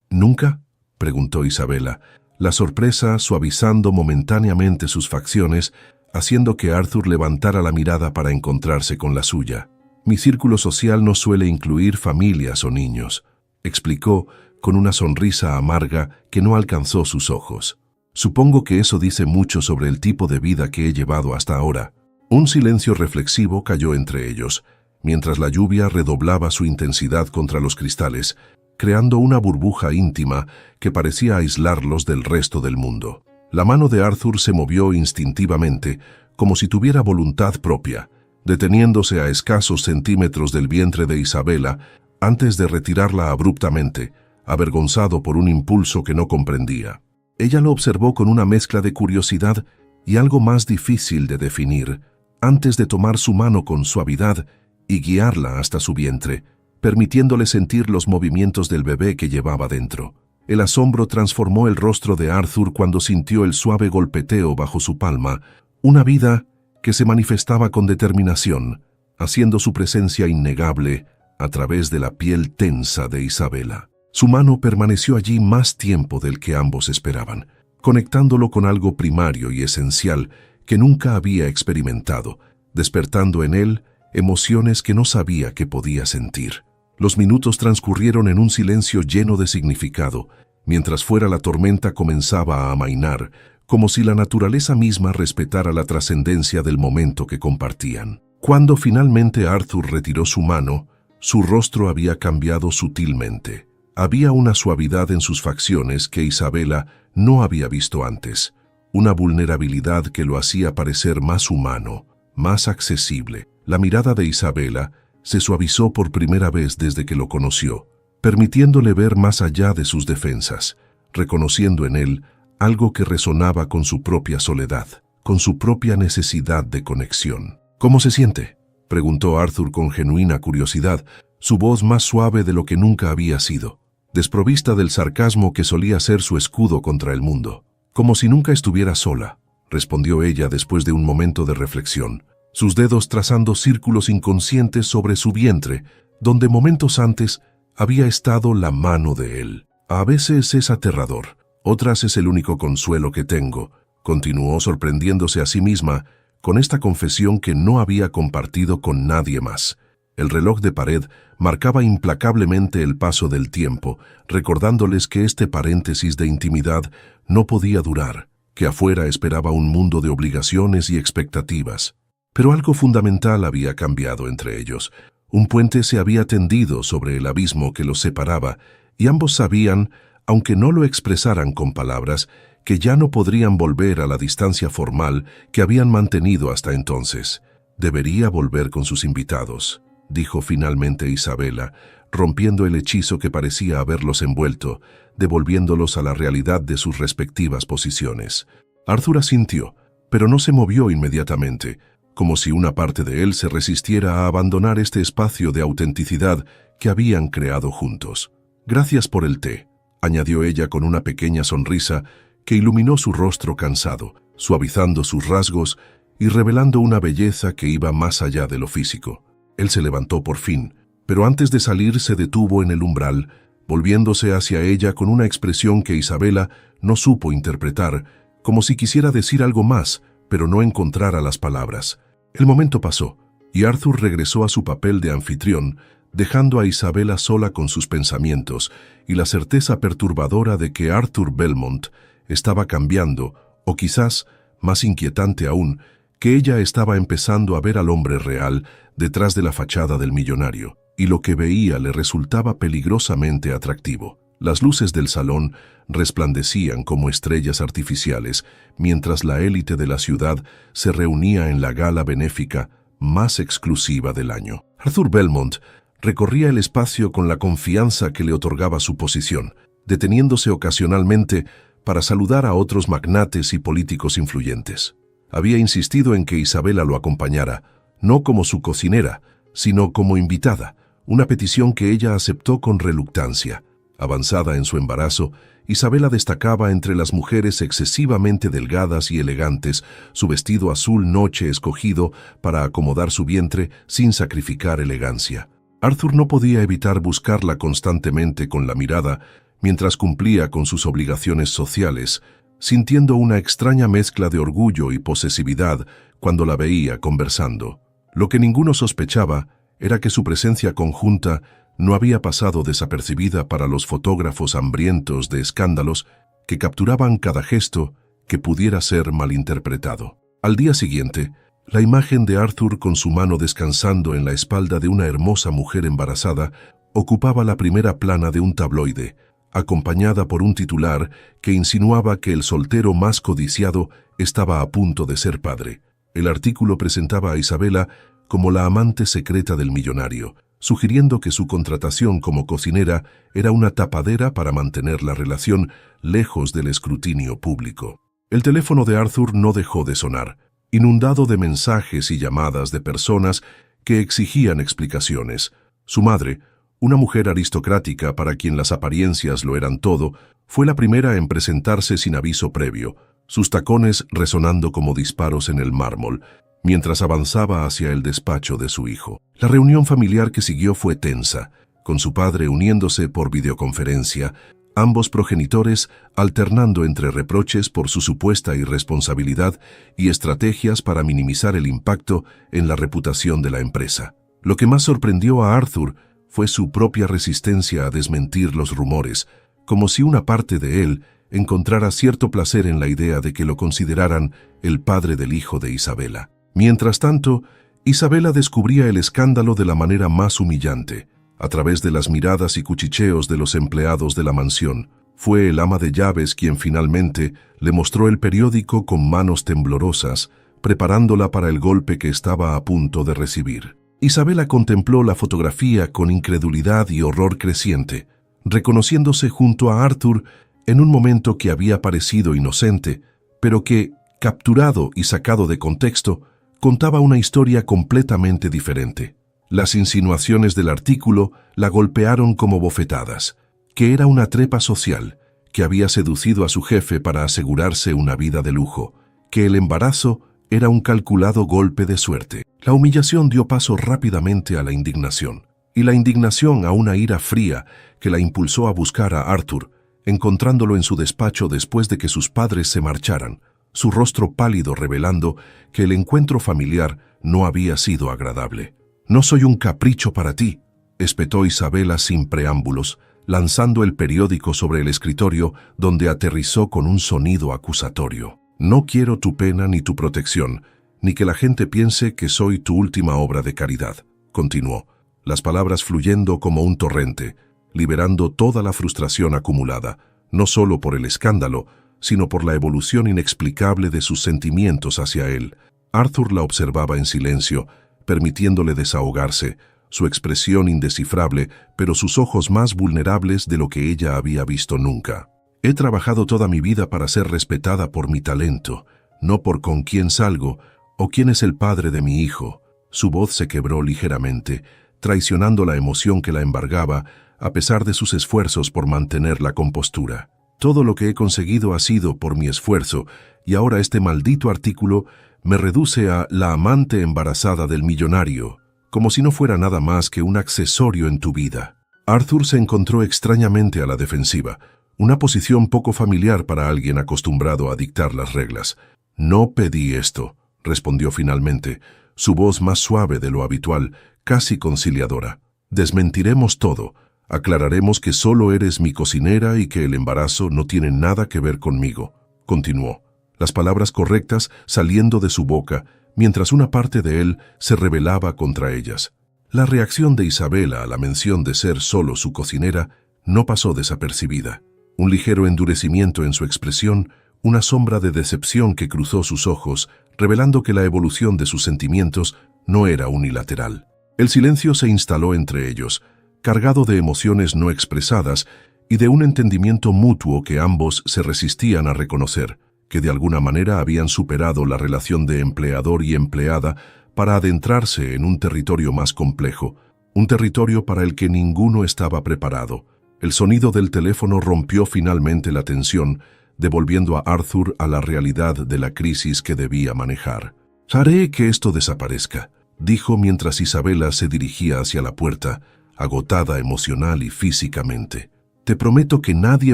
¿Nunca?, preguntó Isabela, la sorpresa suavizando momentáneamente sus facciones, haciendo que Arthur levantara la mirada para encontrarse con la suya. Mi círculo social no suele incluir familias o niños, explicó con una sonrisa amarga que no alcanzó sus ojos. Supongo que eso dice mucho sobre el tipo de vida que he llevado hasta ahora. Un silencio reflexivo cayó entre ellos, mientras la lluvia redoblaba su intensidad contra los cristales, creando una burbuja íntima que parecía aislarlos del resto del mundo. La mano de Arthur se movió instintivamente, como si tuviera voluntad propia, deteniéndose a escasos centímetros del vientre de Isabela antes de retirarla abruptamente, avergonzado por un impulso que no comprendía. Ella lo observó con una mezcla de curiosidad y algo más difícil de definir, antes de tomar su mano con suavidad y guiarla hasta su vientre, permitiéndole sentir los movimientos del bebé que llevaba dentro. El asombro transformó el rostro de Arthur cuando sintió el suave golpeteo bajo su palma, una vida que se manifestaba con determinación, haciendo su presencia innegable a través de la piel tensa de Isabela. Su mano permaneció allí más tiempo del que ambos esperaban, conectándolo con algo primario y esencial que nunca había experimentado, despertando en él emociones que no sabía que podía sentir. Los minutos transcurrieron en un silencio lleno de significado, mientras fuera la tormenta comenzaba a amainar, como si la naturaleza misma respetara la trascendencia del momento que compartían. Cuando finalmente Arthur retiró su mano, su rostro había cambiado sutilmente. Había una suavidad en sus facciones que Isabela no había visto antes, una vulnerabilidad que lo hacía parecer más humano, más accesible. La mirada de Isabela se suavizó por primera vez desde que lo conoció, permitiéndole ver más allá de sus defensas, reconociendo en él algo que resonaba con su propia soledad, con su propia necesidad de conexión. «¿Cómo se siente?», preguntó Arthur con genuina curiosidad, su voz más suave de lo que nunca había sido, desprovista del sarcasmo que solía ser su escudo contra el mundo. «Como si nunca estuviera sola», respondió ella después de un momento de reflexión, sus dedos trazando círculos inconscientes sobre su vientre, donde momentos antes había estado la mano de él. «A veces es aterrador, otras es el único consuelo que tengo», continuó sorprendiéndose a sí misma con esta confesión que no había compartido con nadie más. El reloj de pared marcaba implacablemente el paso del tiempo, recordándoles que este paréntesis de intimidad no podía durar, que afuera esperaba un mundo de obligaciones y expectativas. Pero algo fundamental había cambiado entre ellos. Un puente se había tendido sobre el abismo que los separaba, y ambos sabían, aunque no lo expresaran con palabras, que ya no podrían volver a la distancia formal que habían mantenido hasta entonces. «Debería volver con sus invitados», dijo finalmente Isabela, rompiendo el hechizo que parecía haberlos envuelto, devolviéndolos a la realidad de sus respectivas posiciones. Arthur asintió, pero no se movió inmediatamente, como si una parte de él se resistiera a abandonar este espacio de autenticidad que habían creado juntos. «Gracias por el té», añadió ella con una pequeña sonrisa que iluminó su rostro cansado, suavizando sus rasgos y revelando una belleza que iba más allá de lo físico. Él se levantó por fin, pero antes de salir se detuvo en el umbral, volviéndose hacia ella con una expresión que Isabela no supo interpretar, como si quisiera decir algo más, pero no encontrara las palabras. El momento pasó, y Arthur regresó a su papel de anfitrión, dejando a Isabela sola con sus pensamientos y la certeza perturbadora de que Arthur Belmont estaba cambiando, o quizás, más inquietante aún, que ella estaba empezando a ver al hombre real detrás de la fachada del millonario, y lo que veía le resultaba peligrosamente atractivo. Las luces del salón resplandecían como estrellas artificiales, mientras la élite de la ciudad se reunía en la gala benéfica más exclusiva del año. Arthur Belmont recorría el espacio con la confianza que le otorgaba su posición, deteniéndose ocasionalmente para saludar a otros magnates y políticos influyentes. Había insistido en que Isabela lo acompañara, no como su cocinera, sino como invitada, una petición que ella aceptó con reluctancia. Avanzada en su embarazo, Isabela destacaba entre las mujeres excesivamente delgadas y elegantes, su vestido azul noche escogido para acomodar su vientre sin sacrificar elegancia. Arthur no podía evitar buscarla constantemente con la mirada mientras cumplía con sus obligaciones sociales, sintiendo una extraña mezcla de orgullo y posesividad cuando la veía conversando. Lo que ninguno sospechaba era que su presencia conjunta no había pasado desapercibida para los fotógrafos hambrientos de escándalos que capturaban cada gesto que pudiera ser malinterpretado. Al día siguiente, la imagen de Arthur con su mano descansando en la espalda de una hermosa mujer embarazada ocupaba la primera plana de un tabloide, acompañada por un titular que insinuaba que el soltero más codiciado estaba a punto de ser padre. El artículo presentaba a Isabela como la amante secreta del millonario, sugiriendo que su contratación como cocinera era una tapadera para mantener la relación lejos del escrutinio público. El teléfono de Arthur no dejó de sonar, inundado de mensajes y llamadas de personas que exigían explicaciones. Su madre, una mujer aristocrática para quien las apariencias lo eran todo, fue la primera en presentarse sin aviso previo, sus tacones resonando como disparos en el mármol, mientras avanzaba hacia el despacho de su hijo. La reunión familiar que siguió fue tensa, con su padre uniéndose por videoconferencia, ambos progenitores alternando entre reproches por su supuesta irresponsabilidad y estrategias para minimizar el impacto en la reputación de la empresa. Lo que más sorprendió a Arthur fue su propia resistencia a desmentir los rumores, como si una parte de él encontrara cierto placer en la idea de que lo consideraran el padre del hijo de Isabela. Mientras tanto, Isabela descubría el escándalo de la manera más humillante, a través de las miradas y cuchicheos de los empleados de la mansión. Fue el ama de llaves quien finalmente le mostró el periódico con manos temblorosas, preparándola para el golpe que estaba a punto de recibir. Isabela contempló la fotografía con incredulidad y horror creciente, reconociéndose junto a Arthur en un momento que había parecido inocente, pero que, capturado y sacado de contexto, contaba una historia completamente diferente. Las insinuaciones del artículo la golpearon como bofetadas, que era una trepa social, que había seducido a su jefe para asegurarse una vida de lujo, que el embarazo era un calculado golpe de suerte. La humillación dio paso rápidamente a la indignación, y la indignación a una ira fría que la impulsó a buscar a Arthur, encontrándolo en su despacho después de que sus padres se marcharan, su rostro pálido revelando que el encuentro familiar no había sido agradable. «No soy un capricho para ti», espetó Isabela sin preámbulos, lanzando el periódico sobre el escritorio donde aterrizó con un sonido acusatorio. «No quiero tu pena ni tu protección, ni que la gente piense que soy tu última obra de caridad», continuó, las palabras fluyendo como un torrente, liberando toda la frustración acumulada, no solo por el escándalo, sino por la evolución inexplicable de sus sentimientos hacia él. Arthur la observaba en silencio, permitiéndole desahogarse, su expresión indescifrable, pero sus ojos más vulnerables de lo que ella había visto nunca. «He trabajado toda mi vida para ser respetada por mi talento, no por con quién salgo o quién es el padre de mi hijo». Su voz se quebró ligeramente, traicionando la emoción que la embargaba, a pesar de sus esfuerzos por mantener la compostura. «Todo lo que he conseguido ha sido por mi esfuerzo, y ahora este maldito artículo me reduce a la amante embarazada del millonario, como si no fuera nada más que un accesorio en tu vida». Arthur se encontró extrañamente a la defensiva, una posición poco familiar para alguien acostumbrado a dictar las reglas. «No pedí esto», respondió finalmente, su voz más suave de lo habitual, casi conciliadora. «Desmentiremos todo. Aclararemos que solo eres mi cocinera y que el embarazo no tiene nada que ver conmigo», continuó, las palabras correctas saliendo de su boca, mientras una parte de él se rebelaba contra ellas. La reacción de Isabela a la mención de ser solo su cocinera no pasó desapercibida. Un ligero endurecimiento en su expresión, una sombra de decepción que cruzó sus ojos, revelando que la evolución de sus sentimientos no era unilateral. El silencio se instaló entre ellos, cargado de emociones no expresadas y de un entendimiento mutuo que ambos se resistían a reconocer, que de alguna manera habían superado la relación de empleador y empleada para adentrarse en un territorio más complejo, un territorio para el que ninguno estaba preparado, El sonido del teléfono rompió finalmente la tensión, devolviendo a Arthur a la realidad de la crisis que debía manejar. «Haré que esto desaparezca», dijo mientras Isabela se dirigía hacia la puerta, agotada emocional y físicamente. «Te prometo que nadie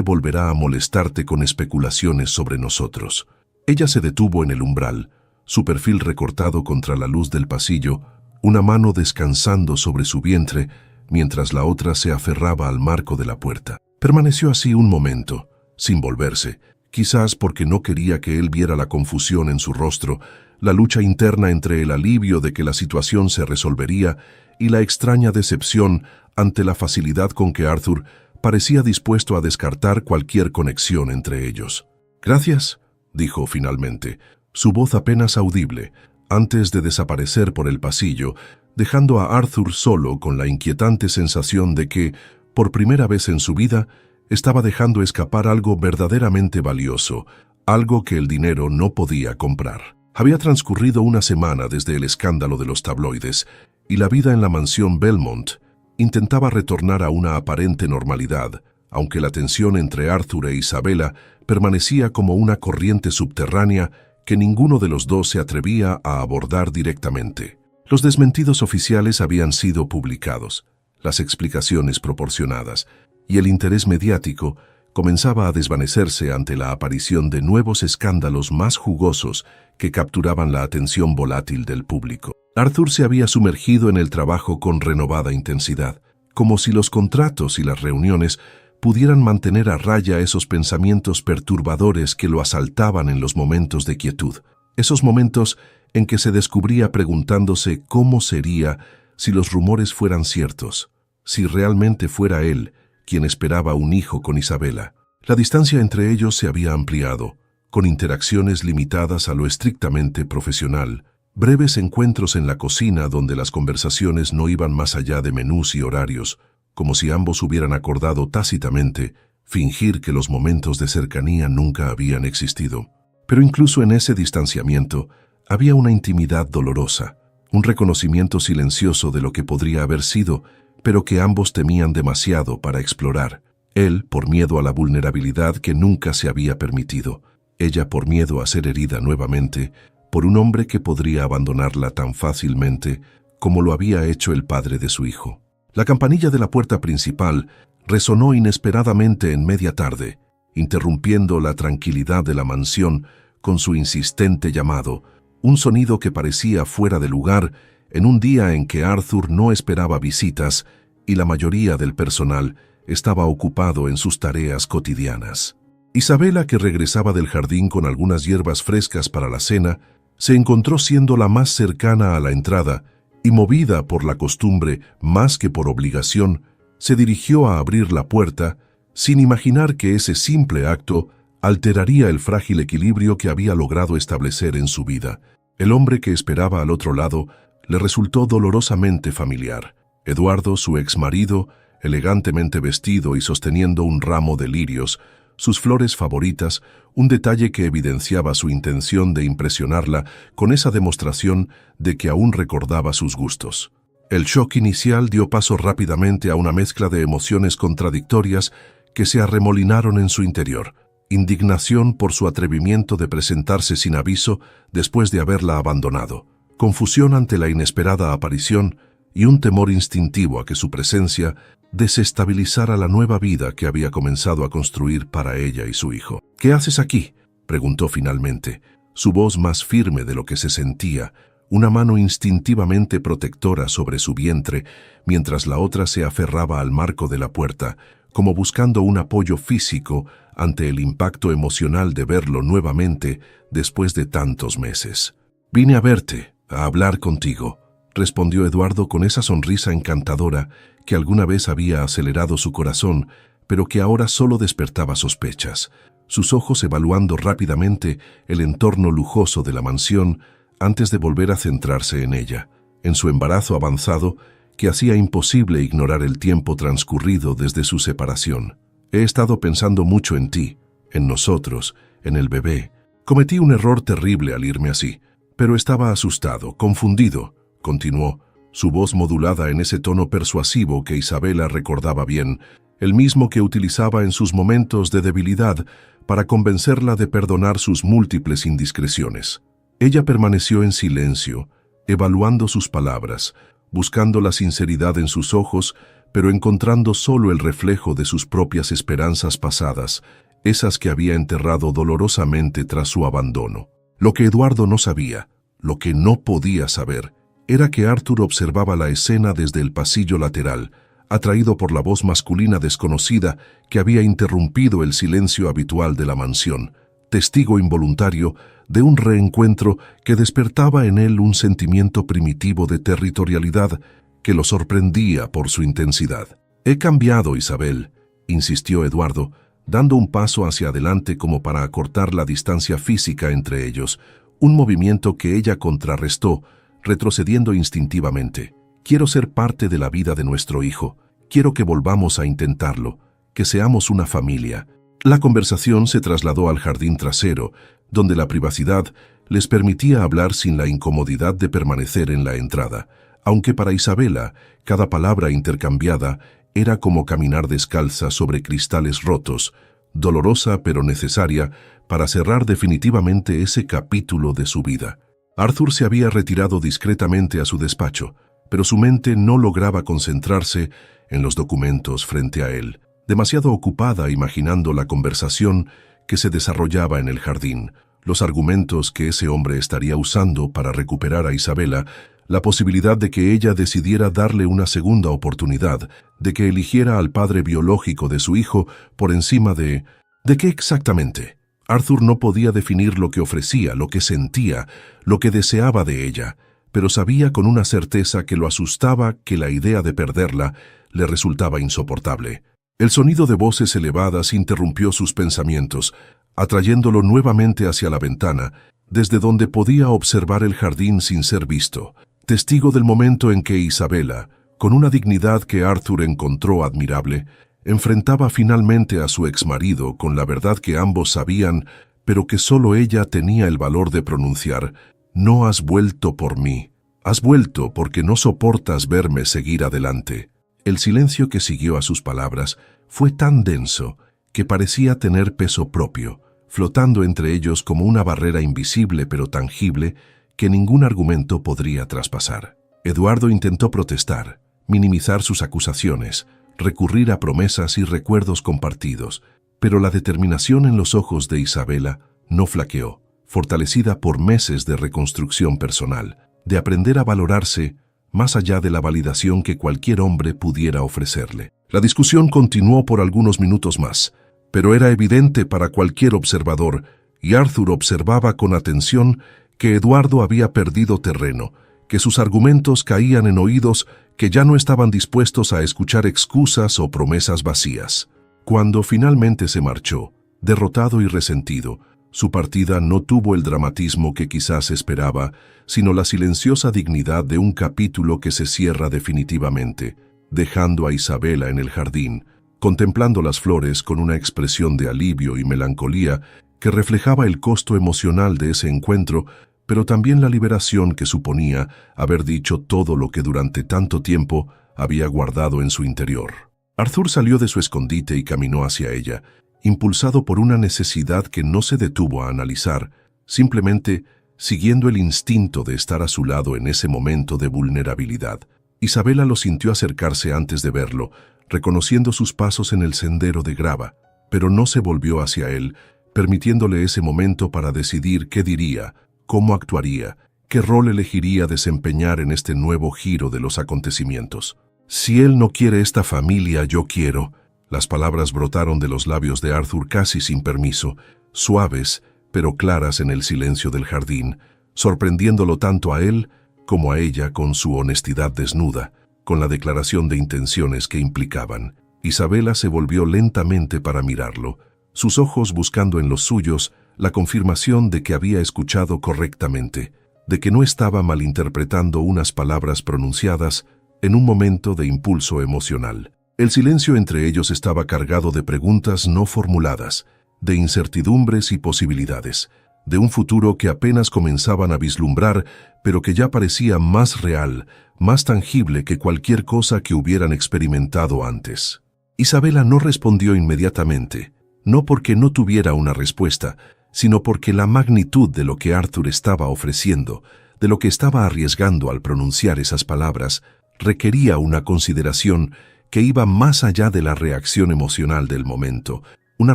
volverá a molestarte con especulaciones sobre nosotros». Ella se detuvo en el umbral, su perfil recortado contra la luz del pasillo, una mano descansando sobre su vientre, mientras la otra se aferraba al marco de la puerta. Permaneció así un momento, sin volverse, quizás porque no quería que él viera la confusión en su rostro, la lucha interna entre el alivio de que la situación se resolvería y la extraña decepción ante la facilidad con que Arthur parecía dispuesto a descartar cualquier conexión entre ellos. «Gracias», dijo finalmente, su voz apenas audible, antes de desaparecer por el pasillo, dejando a Arthur solo con la inquietante sensación de que, por primera vez en su vida, estaba dejando escapar algo verdaderamente valioso, algo que el dinero no podía comprar. Había transcurrido una semana desde el escándalo de los tabloides, y la vida en la mansión Belmont intentaba retornar a una aparente normalidad, aunque la tensión entre Arthur e Isabela permanecía como una corriente subterránea que ninguno de los dos se atrevía a abordar directamente. Los desmentidos oficiales habían sido publicados, las explicaciones proporcionadas, y el interés mediático comenzaba a desvanecerse ante la aparición de nuevos escándalos más jugosos que capturaban la atención volátil del público. Arthur se había sumergido en el trabajo con renovada intensidad, como si los contratos y las reuniones pudieran mantener a raya esos pensamientos perturbadores que lo asaltaban en los momentos de quietud, esos momentos en que se descubría preguntándose cómo sería si los rumores fueran ciertos, si realmente fuera él quien esperaba un hijo con Isabela. La distancia entre ellos se había ampliado, con interacciones limitadas a lo estrictamente profesional, breves encuentros en la cocina donde las conversaciones no iban más allá de menús y horarios, como si ambos hubieran acordado tácitamente fingir que los momentos de cercanía nunca habían existido. Pero incluso en ese distanciamiento había una intimidad dolorosa, un reconocimiento silencioso de lo que podría haber sido, pero que ambos temían demasiado para explorar. Él por miedo a la vulnerabilidad que nunca se había permitido, ella por miedo a ser herida nuevamente por un hombre que podría abandonarla tan fácilmente como lo había hecho el padre de su hijo. La campanilla de la puerta principal resonó inesperadamente en media tarde, interrumpiendo la tranquilidad de la mansión con su insistente llamado, un sonido que parecía fuera de lugar en un día en que Arthur no esperaba visitas y la mayoría del personal estaba ocupado en sus tareas cotidianas. Isabela, que regresaba del jardín con algunas hierbas frescas para la cena, se encontró siendo la más cercana a la entrada y, movida por la costumbre más que por obligación, se dirigió a abrir la puerta sin imaginar que ese simple acto alteraría el frágil equilibrio que había logrado establecer en su vida. El hombre que esperaba al otro lado le resultó dolorosamente familiar. Eduardo, su exmarido, elegantemente vestido y sosteniendo un ramo de lirios, sus flores favoritas, un detalle que evidenciaba su intención de impresionarla con esa demostración de que aún recordaba sus gustos. El shock inicial dio paso rápidamente a una mezcla de emociones contradictorias que se arremolinaron en su interior. Indignación por su atrevimiento de presentarse sin aviso después de haberla abandonado, confusión ante la inesperada aparición y un temor instintivo a que su presencia desestabilizara la nueva vida que había comenzado a construir para ella y su hijo. «¿Qué haces aquí?», preguntó finalmente, su voz más firme de lo que se sentía, una mano instintivamente protectora sobre su vientre, mientras la otra se aferraba al marco de la puerta, como buscando un apoyo físico ante el impacto emocional de verlo nuevamente después de tantos meses. «Vine a verte, a hablar contigo», respondió Eduardo con esa sonrisa encantadora que alguna vez había acelerado su corazón, pero que ahora solo despertaba sospechas, sus ojos evaluando rápidamente el entorno lujoso de la mansión antes de volver a centrarse en ella, en su embarazo avanzado que hacía imposible ignorar el tiempo transcurrido desde su separación. «He estado pensando mucho en ti, en nosotros, en el bebé. Cometí un error terrible al irme así, pero estaba asustado, confundido», continuó, su voz modulada en ese tono persuasivo que Isabela recordaba bien, el mismo que utilizaba en sus momentos de debilidad para convencerla de perdonar sus múltiples indiscreciones. Ella permaneció en silencio, evaluando sus palabras, buscando la sinceridad en sus ojos, pero encontrando solo el reflejo de sus propias esperanzas pasadas, esas que había enterrado dolorosamente tras su abandono. Lo que Eduardo no sabía, lo que no podía saber, era que Arthur observaba la escena desde el pasillo lateral, atraído por la voz masculina desconocida que había interrumpido el silencio habitual de la mansión, testigo involuntario de un reencuentro que despertaba en él un sentimiento primitivo de territorialidad que lo sorprendía por su intensidad. «He cambiado, Isabel», insistió Eduardo, dando un paso hacia adelante como para acortar la distancia física entre ellos, un movimiento que ella contrarrestó, retrocediendo instintivamente. «Quiero ser parte de la vida de nuestro hijo. Quiero que volvamos a intentarlo, que seamos una familia». La conversación se trasladó al jardín trasero, donde la privacidad les permitía hablar sin la incomodidad de permanecer en la entrada, aunque para Isabela cada palabra intercambiada era como caminar descalza sobre cristales rotos, dolorosa pero necesaria para cerrar definitivamente ese capítulo de su vida. Arthur se había retirado discretamente a su despacho, pero su mente no lograba concentrarse en los documentos frente a él, demasiado ocupada imaginando la conversación que se desarrollaba en el jardín, los argumentos que ese hombre estaría usando para recuperar a Isabela, la posibilidad de que ella decidiera darle una segunda oportunidad, de que eligiera al padre biológico de su hijo por encima de... ¿De qué exactamente? Arthur no podía definir lo que ofrecía, lo que sentía, lo que deseaba de ella, pero sabía con una certeza que lo asustaba que la idea de perderla le resultaba insoportable. El sonido de voces elevadas interrumpió sus pensamientos, atrayéndolo nuevamente hacia la ventana, desde donde podía observar el jardín sin ser visto, testigo del momento en que Isabela, con una dignidad que Arthur encontró admirable, enfrentaba finalmente a su exmarido con la verdad que ambos sabían, pero que solo ella tenía el valor de pronunciar: «No has vuelto por mí, has vuelto porque no soportas verme seguir adelante». El silencio que siguió a sus palabras fue tan denso que parecía tener peso propio, flotando entre ellos como una barrera invisible pero tangible que ningún argumento podría traspasar. Eduardo intentó protestar, minimizar sus acusaciones, recurrir a promesas y recuerdos compartidos, pero la determinación en los ojos de Isabela no flaqueó, fortalecida por meses de reconstrucción personal, de aprender a valorarse más allá de la validación que cualquier hombre pudiera ofrecerle. La discusión continuó por algunos minutos más, pero era evidente para cualquier observador, y Arthur observaba con atención, que Eduardo había perdido terreno, que sus argumentos caían en oídos que ya no estaban dispuestos a escuchar excusas o promesas vacías. Cuando finalmente se marchó, derrotado y resentido, su partida no tuvo el dramatismo que quizás esperaba, sino la silenciosa dignidad de un capítulo que se cierra definitivamente, dejando a Isabela en el jardín, contemplando las flores con una expresión de alivio y melancolía que reflejaba el costo emocional de ese encuentro, pero también la liberación que suponía haber dicho todo lo que durante tanto tiempo había guardado en su interior. Arthur salió de su escondite y caminó hacia ella, impulsado por una necesidad que no se detuvo a analizar, simplemente siguiendo el instinto de estar a su lado en ese momento de vulnerabilidad. Isabela lo sintió acercarse antes de verlo, reconociendo sus pasos en el sendero de grava, pero no se volvió hacia él, permitiéndole ese momento para decidir qué diría, cómo actuaría, qué rol elegiría desempeñar en este nuevo giro de los acontecimientos. «Si él no quiere esta familia, yo quiero». Las palabras brotaron de los labios de Arthur casi sin permiso, suaves pero claras en el silencio del jardín, sorprendiéndolo tanto a él como a ella con su honestidad desnuda, con la declaración de intenciones que implicaban. Isabela se volvió lentamente para mirarlo, sus ojos buscando en los suyos la confirmación de que había escuchado correctamente, de que no estaba malinterpretando unas palabras pronunciadas en un momento de impulso emocional. El silencio entre ellos estaba cargado de preguntas no formuladas, de incertidumbres y posibilidades, de un futuro que apenas comenzaban a vislumbrar, pero que ya parecía más real, más tangible que cualquier cosa que hubieran experimentado antes. Isabela no respondió inmediatamente, no porque no tuviera una respuesta, sino porque la magnitud de lo que Arthur estaba ofreciendo, de lo que estaba arriesgando al pronunciar esas palabras, requería una consideración que iba más allá de la reacción emocional del momento, una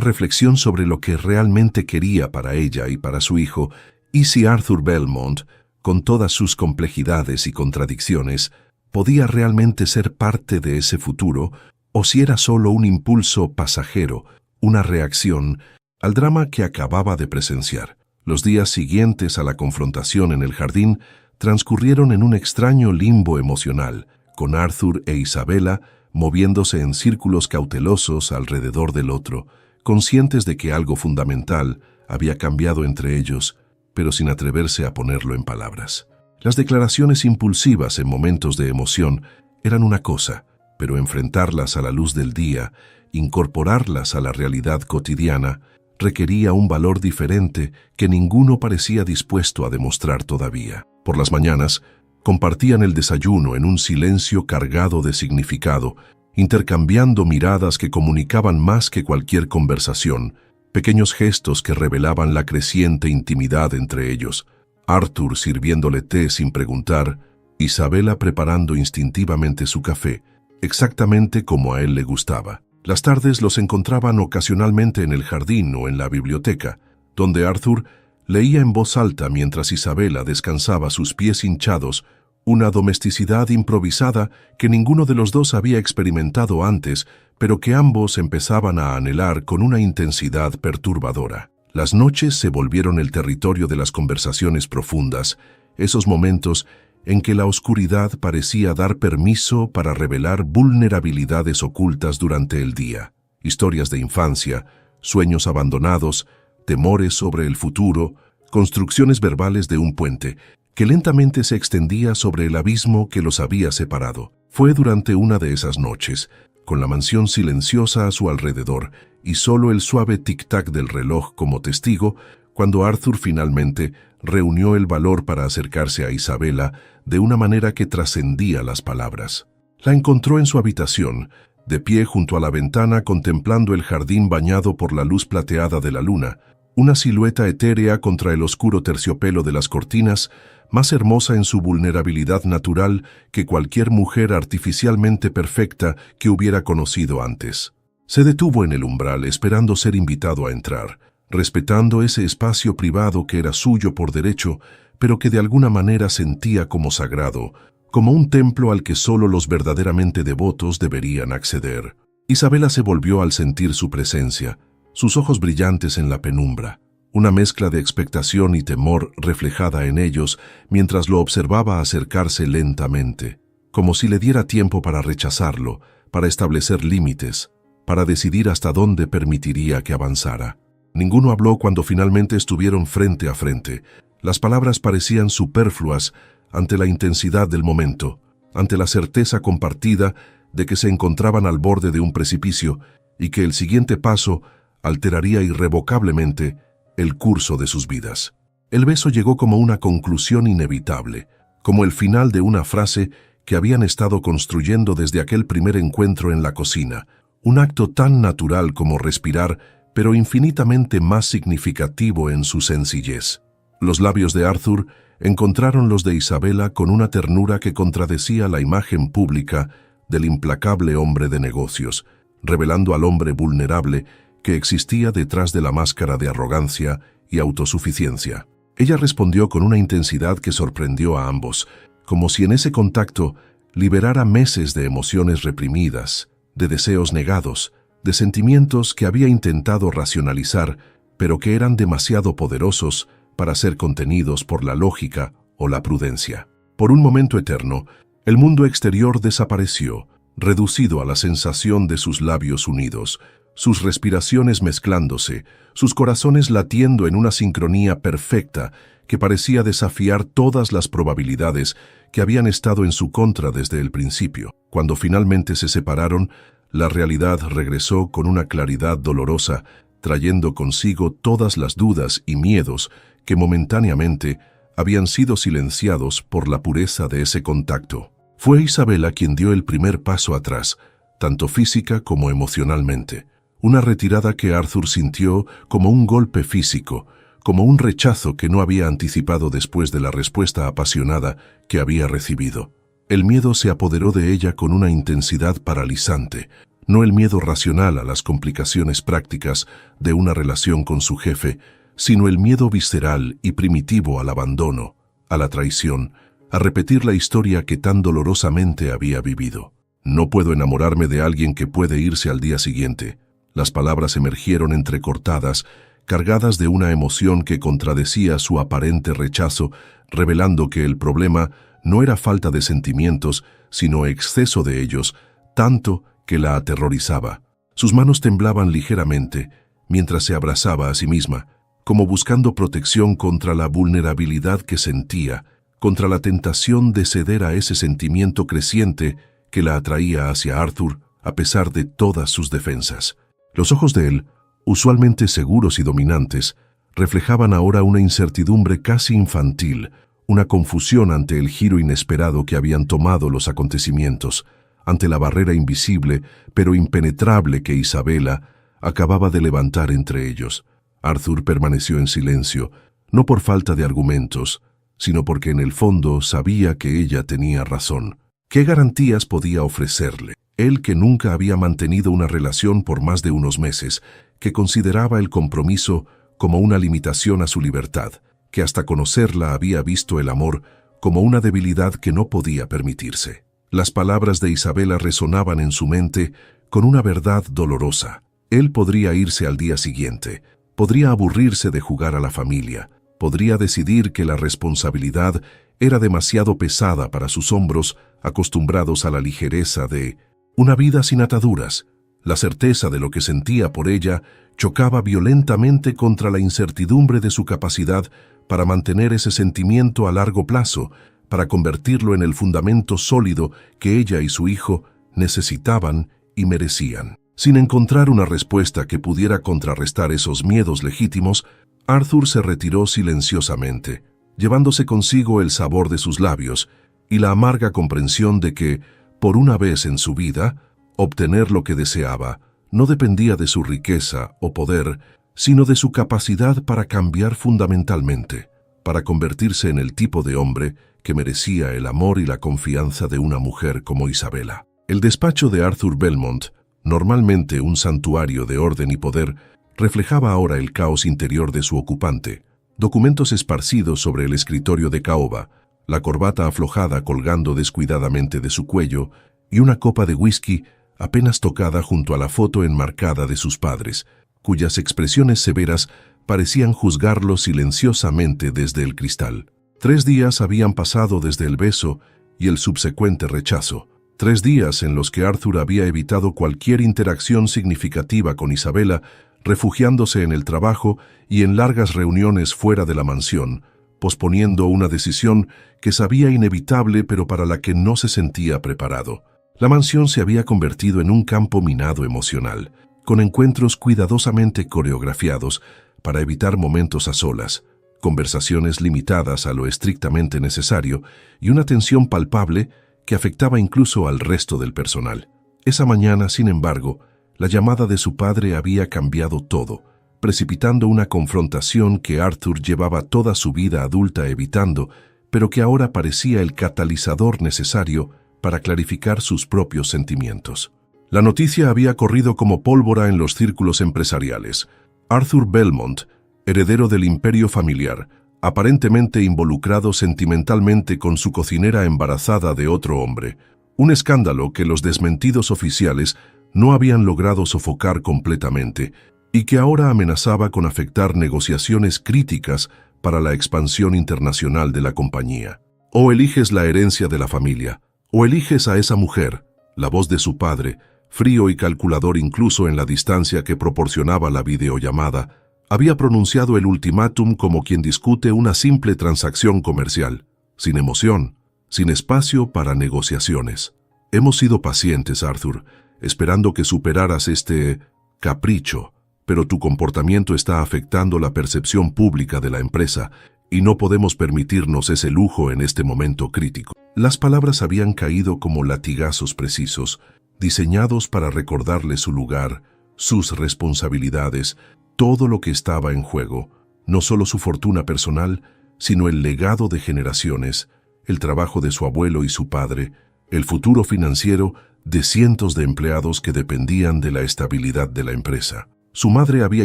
reflexión sobre lo que realmente quería para ella y para su hijo, y si Arthur Belmont, con todas sus complejidades y contradicciones, podía realmente ser parte de ese futuro, o si era solo un impulso pasajero, una reacción al drama que acababa de presenciar. Los días siguientes a la confrontación en el jardín transcurrieron en un extraño limbo emocional, con Arthur e Isabela moviéndose en círculos cautelosos alrededor del otro, conscientes de que algo fundamental había cambiado entre ellos, pero sin atreverse a ponerlo en palabras. Las declaraciones impulsivas en momentos de emoción eran una cosa, pero enfrentarlas a la luz del día, incorporarlas a la realidad cotidiana, requería un valor diferente que ninguno parecía dispuesto a demostrar todavía. Por las mañanas, compartían el desayuno en un silencio cargado de significado, intercambiando miradas que comunicaban más que cualquier conversación, pequeños gestos que revelaban la creciente intimidad entre ellos. Arthur sirviéndole té sin preguntar, Isabela preparando instintivamente su café, exactamente como a él le gustaba. Las tardes los encontraban ocasionalmente en el jardín o en la biblioteca, donde Arthur leía en voz alta mientras Isabela descansaba sus pies hinchados, una domesticidad improvisada que ninguno de los dos había experimentado antes, pero que ambos empezaban a anhelar con una intensidad perturbadora. Las noches se volvieron el territorio de las conversaciones profundas, esos momentos en que la oscuridad parecía dar permiso para revelar vulnerabilidades ocultas durante el día. Historias de infancia, sueños abandonados, temores sobre el futuro, construcciones verbales de un puente, que lentamente se extendía sobre el abismo que los había separado. Fue durante una de esas noches, con la mansión silenciosa a su alrededor y solo el suave tic-tac del reloj como testigo, cuando Arthur finalmente reunió el valor para acercarse a Isabela de una manera que trascendía las palabras. La encontró en su habitación, de pie junto a la ventana contemplando el jardín bañado por la luz plateada de la luna, una silueta etérea contra el oscuro terciopelo de las cortinas, más hermosa en su vulnerabilidad natural que cualquier mujer artificialmente perfecta que hubiera conocido antes. Se detuvo en el umbral esperando ser invitado a entrar, respetando ese espacio privado que era suyo por derecho, pero que de alguna manera sentía como sagrado, como un templo al que solo los verdaderamente devotos deberían acceder. Isabela se volvió al sentir su presencia, sus ojos brillantes en la penumbra, una mezcla de expectación y temor reflejada en ellos mientras lo observaba acercarse lentamente, como si le diera tiempo para rechazarlo, para establecer límites, para decidir hasta dónde permitiría que avanzara. Ninguno habló cuando finalmente estuvieron frente a frente. Las palabras parecían superfluas ante la intensidad del momento, ante la certeza compartida de que se encontraban al borde de un precipicio y que el siguiente paso alteraría irrevocablemente el curso de sus vidas. El beso llegó como una conclusión inevitable, como el final de una frase que habían estado construyendo desde aquel primer encuentro en la cocina, un acto tan natural como respirar, pero infinitamente más significativo en su sencillez. Los labios de Arthur encontraron los de Isabela con una ternura que contradecía la imagen pública del implacable hombre de negocios, revelando al hombre vulnerable que existía detrás de la máscara de arrogancia y autosuficiencia. Ella respondió con una intensidad que sorprendió a ambos, como si en ese contacto liberara meses de emociones reprimidas, de deseos negados, de sentimientos que había intentado racionalizar, pero que eran demasiado poderosos para ser contenidos por la lógica o la prudencia. Por un momento eterno, el mundo exterior desapareció, reducido a la sensación de sus labios unidos, sus respiraciones mezclándose, sus corazones latiendo en una sincronía perfecta que parecía desafiar todas las probabilidades que habían estado en su contra desde el principio. Cuando finalmente se separaron, la realidad regresó con una claridad dolorosa, trayendo consigo todas las dudas y miedos que momentáneamente habían sido silenciados por la pureza de ese contacto. Fue Isabela quien dio el primer paso atrás, tanto física como emocionalmente. Una retirada que Arthur sintió como un golpe físico, como un rechazo que no había anticipado después de la respuesta apasionada que había recibido. El miedo se apoderó de ella con una intensidad paralizante, no el miedo racional a las complicaciones prácticas de una relación con su jefe, sino el miedo visceral y primitivo al abandono, a la traición, a repetir la historia que tan dolorosamente había vivido. No puedo enamorarme de alguien que puede irse al día siguiente. Las palabras emergieron entrecortadas, cargadas de una emoción que contradecía su aparente rechazo, revelando que el problema no era falta de sentimientos, sino exceso de ellos, tanto que la aterrorizaba. Sus manos temblaban ligeramente, mientras se abrazaba a sí misma, como buscando protección contra la vulnerabilidad que sentía, contra la tentación de ceder a ese sentimiento creciente que la atraía hacia Arthur a pesar de todas sus defensas. Los ojos de él, usualmente seguros y dominantes, reflejaban ahora una incertidumbre casi infantil, una confusión ante el giro inesperado que habían tomado los acontecimientos, ante la barrera invisible pero impenetrable que Isabela acababa de levantar entre ellos. Arthur permaneció en silencio, no por falta de argumentos, sino porque en el fondo sabía que ella tenía razón. ¿Qué garantías podía ofrecerle? Él, que nunca había mantenido una relación por más de unos meses, que consideraba el compromiso como una limitación a su libertad, que hasta conocerla había visto el amor como una debilidad que no podía permitirse. Las palabras de Isabela resonaban en su mente con una verdad dolorosa. Él podría irse al día siguiente, podría aburrirse de jugar a la familia, podría decidir que la responsabilidad era demasiado pesada para sus hombros acostumbrados a la ligereza de una vida sin ataduras. La certeza de lo que sentía por ella chocaba violentamente contra la incertidumbre de su capacidad para mantener ese sentimiento a largo plazo, para convertirlo en el fundamento sólido que ella y su hijo necesitaban y merecían. Sin encontrar una respuesta que pudiera contrarrestar esos miedos legítimos, Arthur se retiró silenciosamente, llevándose consigo el sabor de sus labios y la amarga comprensión de que, por una vez en su vida, obtener lo que deseaba no dependía de su riqueza o poder, sino de su capacidad para cambiar fundamentalmente, para convertirse en el tipo de hombre que merecía el amor y la confianza de una mujer como Isabela. El despacho de Arthur Belmont, normalmente un santuario de orden y poder, reflejaba ahora el caos interior de su ocupante. Documentos esparcidos sobre el escritorio de caoba, la corbata aflojada colgando descuidadamente de su cuello y una copa de whisky apenas tocada junto a la foto enmarcada de sus padres, cuyas expresiones severas parecían juzgarlo silenciosamente desde el cristal. 3 días habían pasado desde el beso y el subsecuente rechazo. 3 días en los que Arthur había evitado cualquier interacción significativa con Isabela, refugiándose en el trabajo y en largas reuniones fuera de la mansión, posponiendo una decisión que sabía inevitable pero para la que no se sentía preparado. La mansión se había convertido en un campo minado emocional, con encuentros cuidadosamente coreografiados para evitar momentos a solas, conversaciones limitadas a lo estrictamente necesario y una tensión palpable que afectaba incluso al resto del personal. Esa mañana, sin embargo, la llamada de su padre había cambiado todo, precipitando una confrontación que Arthur llevaba toda su vida adulta evitando, pero que ahora parecía el catalizador necesario para clarificar sus propios sentimientos. La noticia había corrido como pólvora en los círculos empresariales. Arthur Belmont, heredero del imperio familiar, aparentemente involucrado sentimentalmente con su cocinera embarazada de otro hombre, un escándalo que los desmentidos oficiales no habían logrado sofocar completamente y que ahora amenazaba con afectar negociaciones críticas para la expansión internacional de la compañía. O eliges la herencia de la familia, o eliges a esa mujer. La voz de su padre, frío y calculador incluso en la distancia que proporcionaba la videollamada, había pronunciado el ultimátum como quien discute una simple transacción comercial, sin emoción, sin espacio para negociaciones. Hemos sido pacientes, Arthur, esperando que superaras este capricho, pero tu comportamiento está afectando la percepción pública de la empresa. y no podemos permitirnos ese lujo en este momento crítico. Las palabras habían caído como latigazos precisos, diseñados para recordarle su lugar, sus responsabilidades, todo lo que estaba en juego, no solo su fortuna personal, sino el legado de generaciones, el trabajo de su abuelo y su padre, el futuro financiero de cientos de empleados que dependían de la estabilidad de la empresa. Su madre había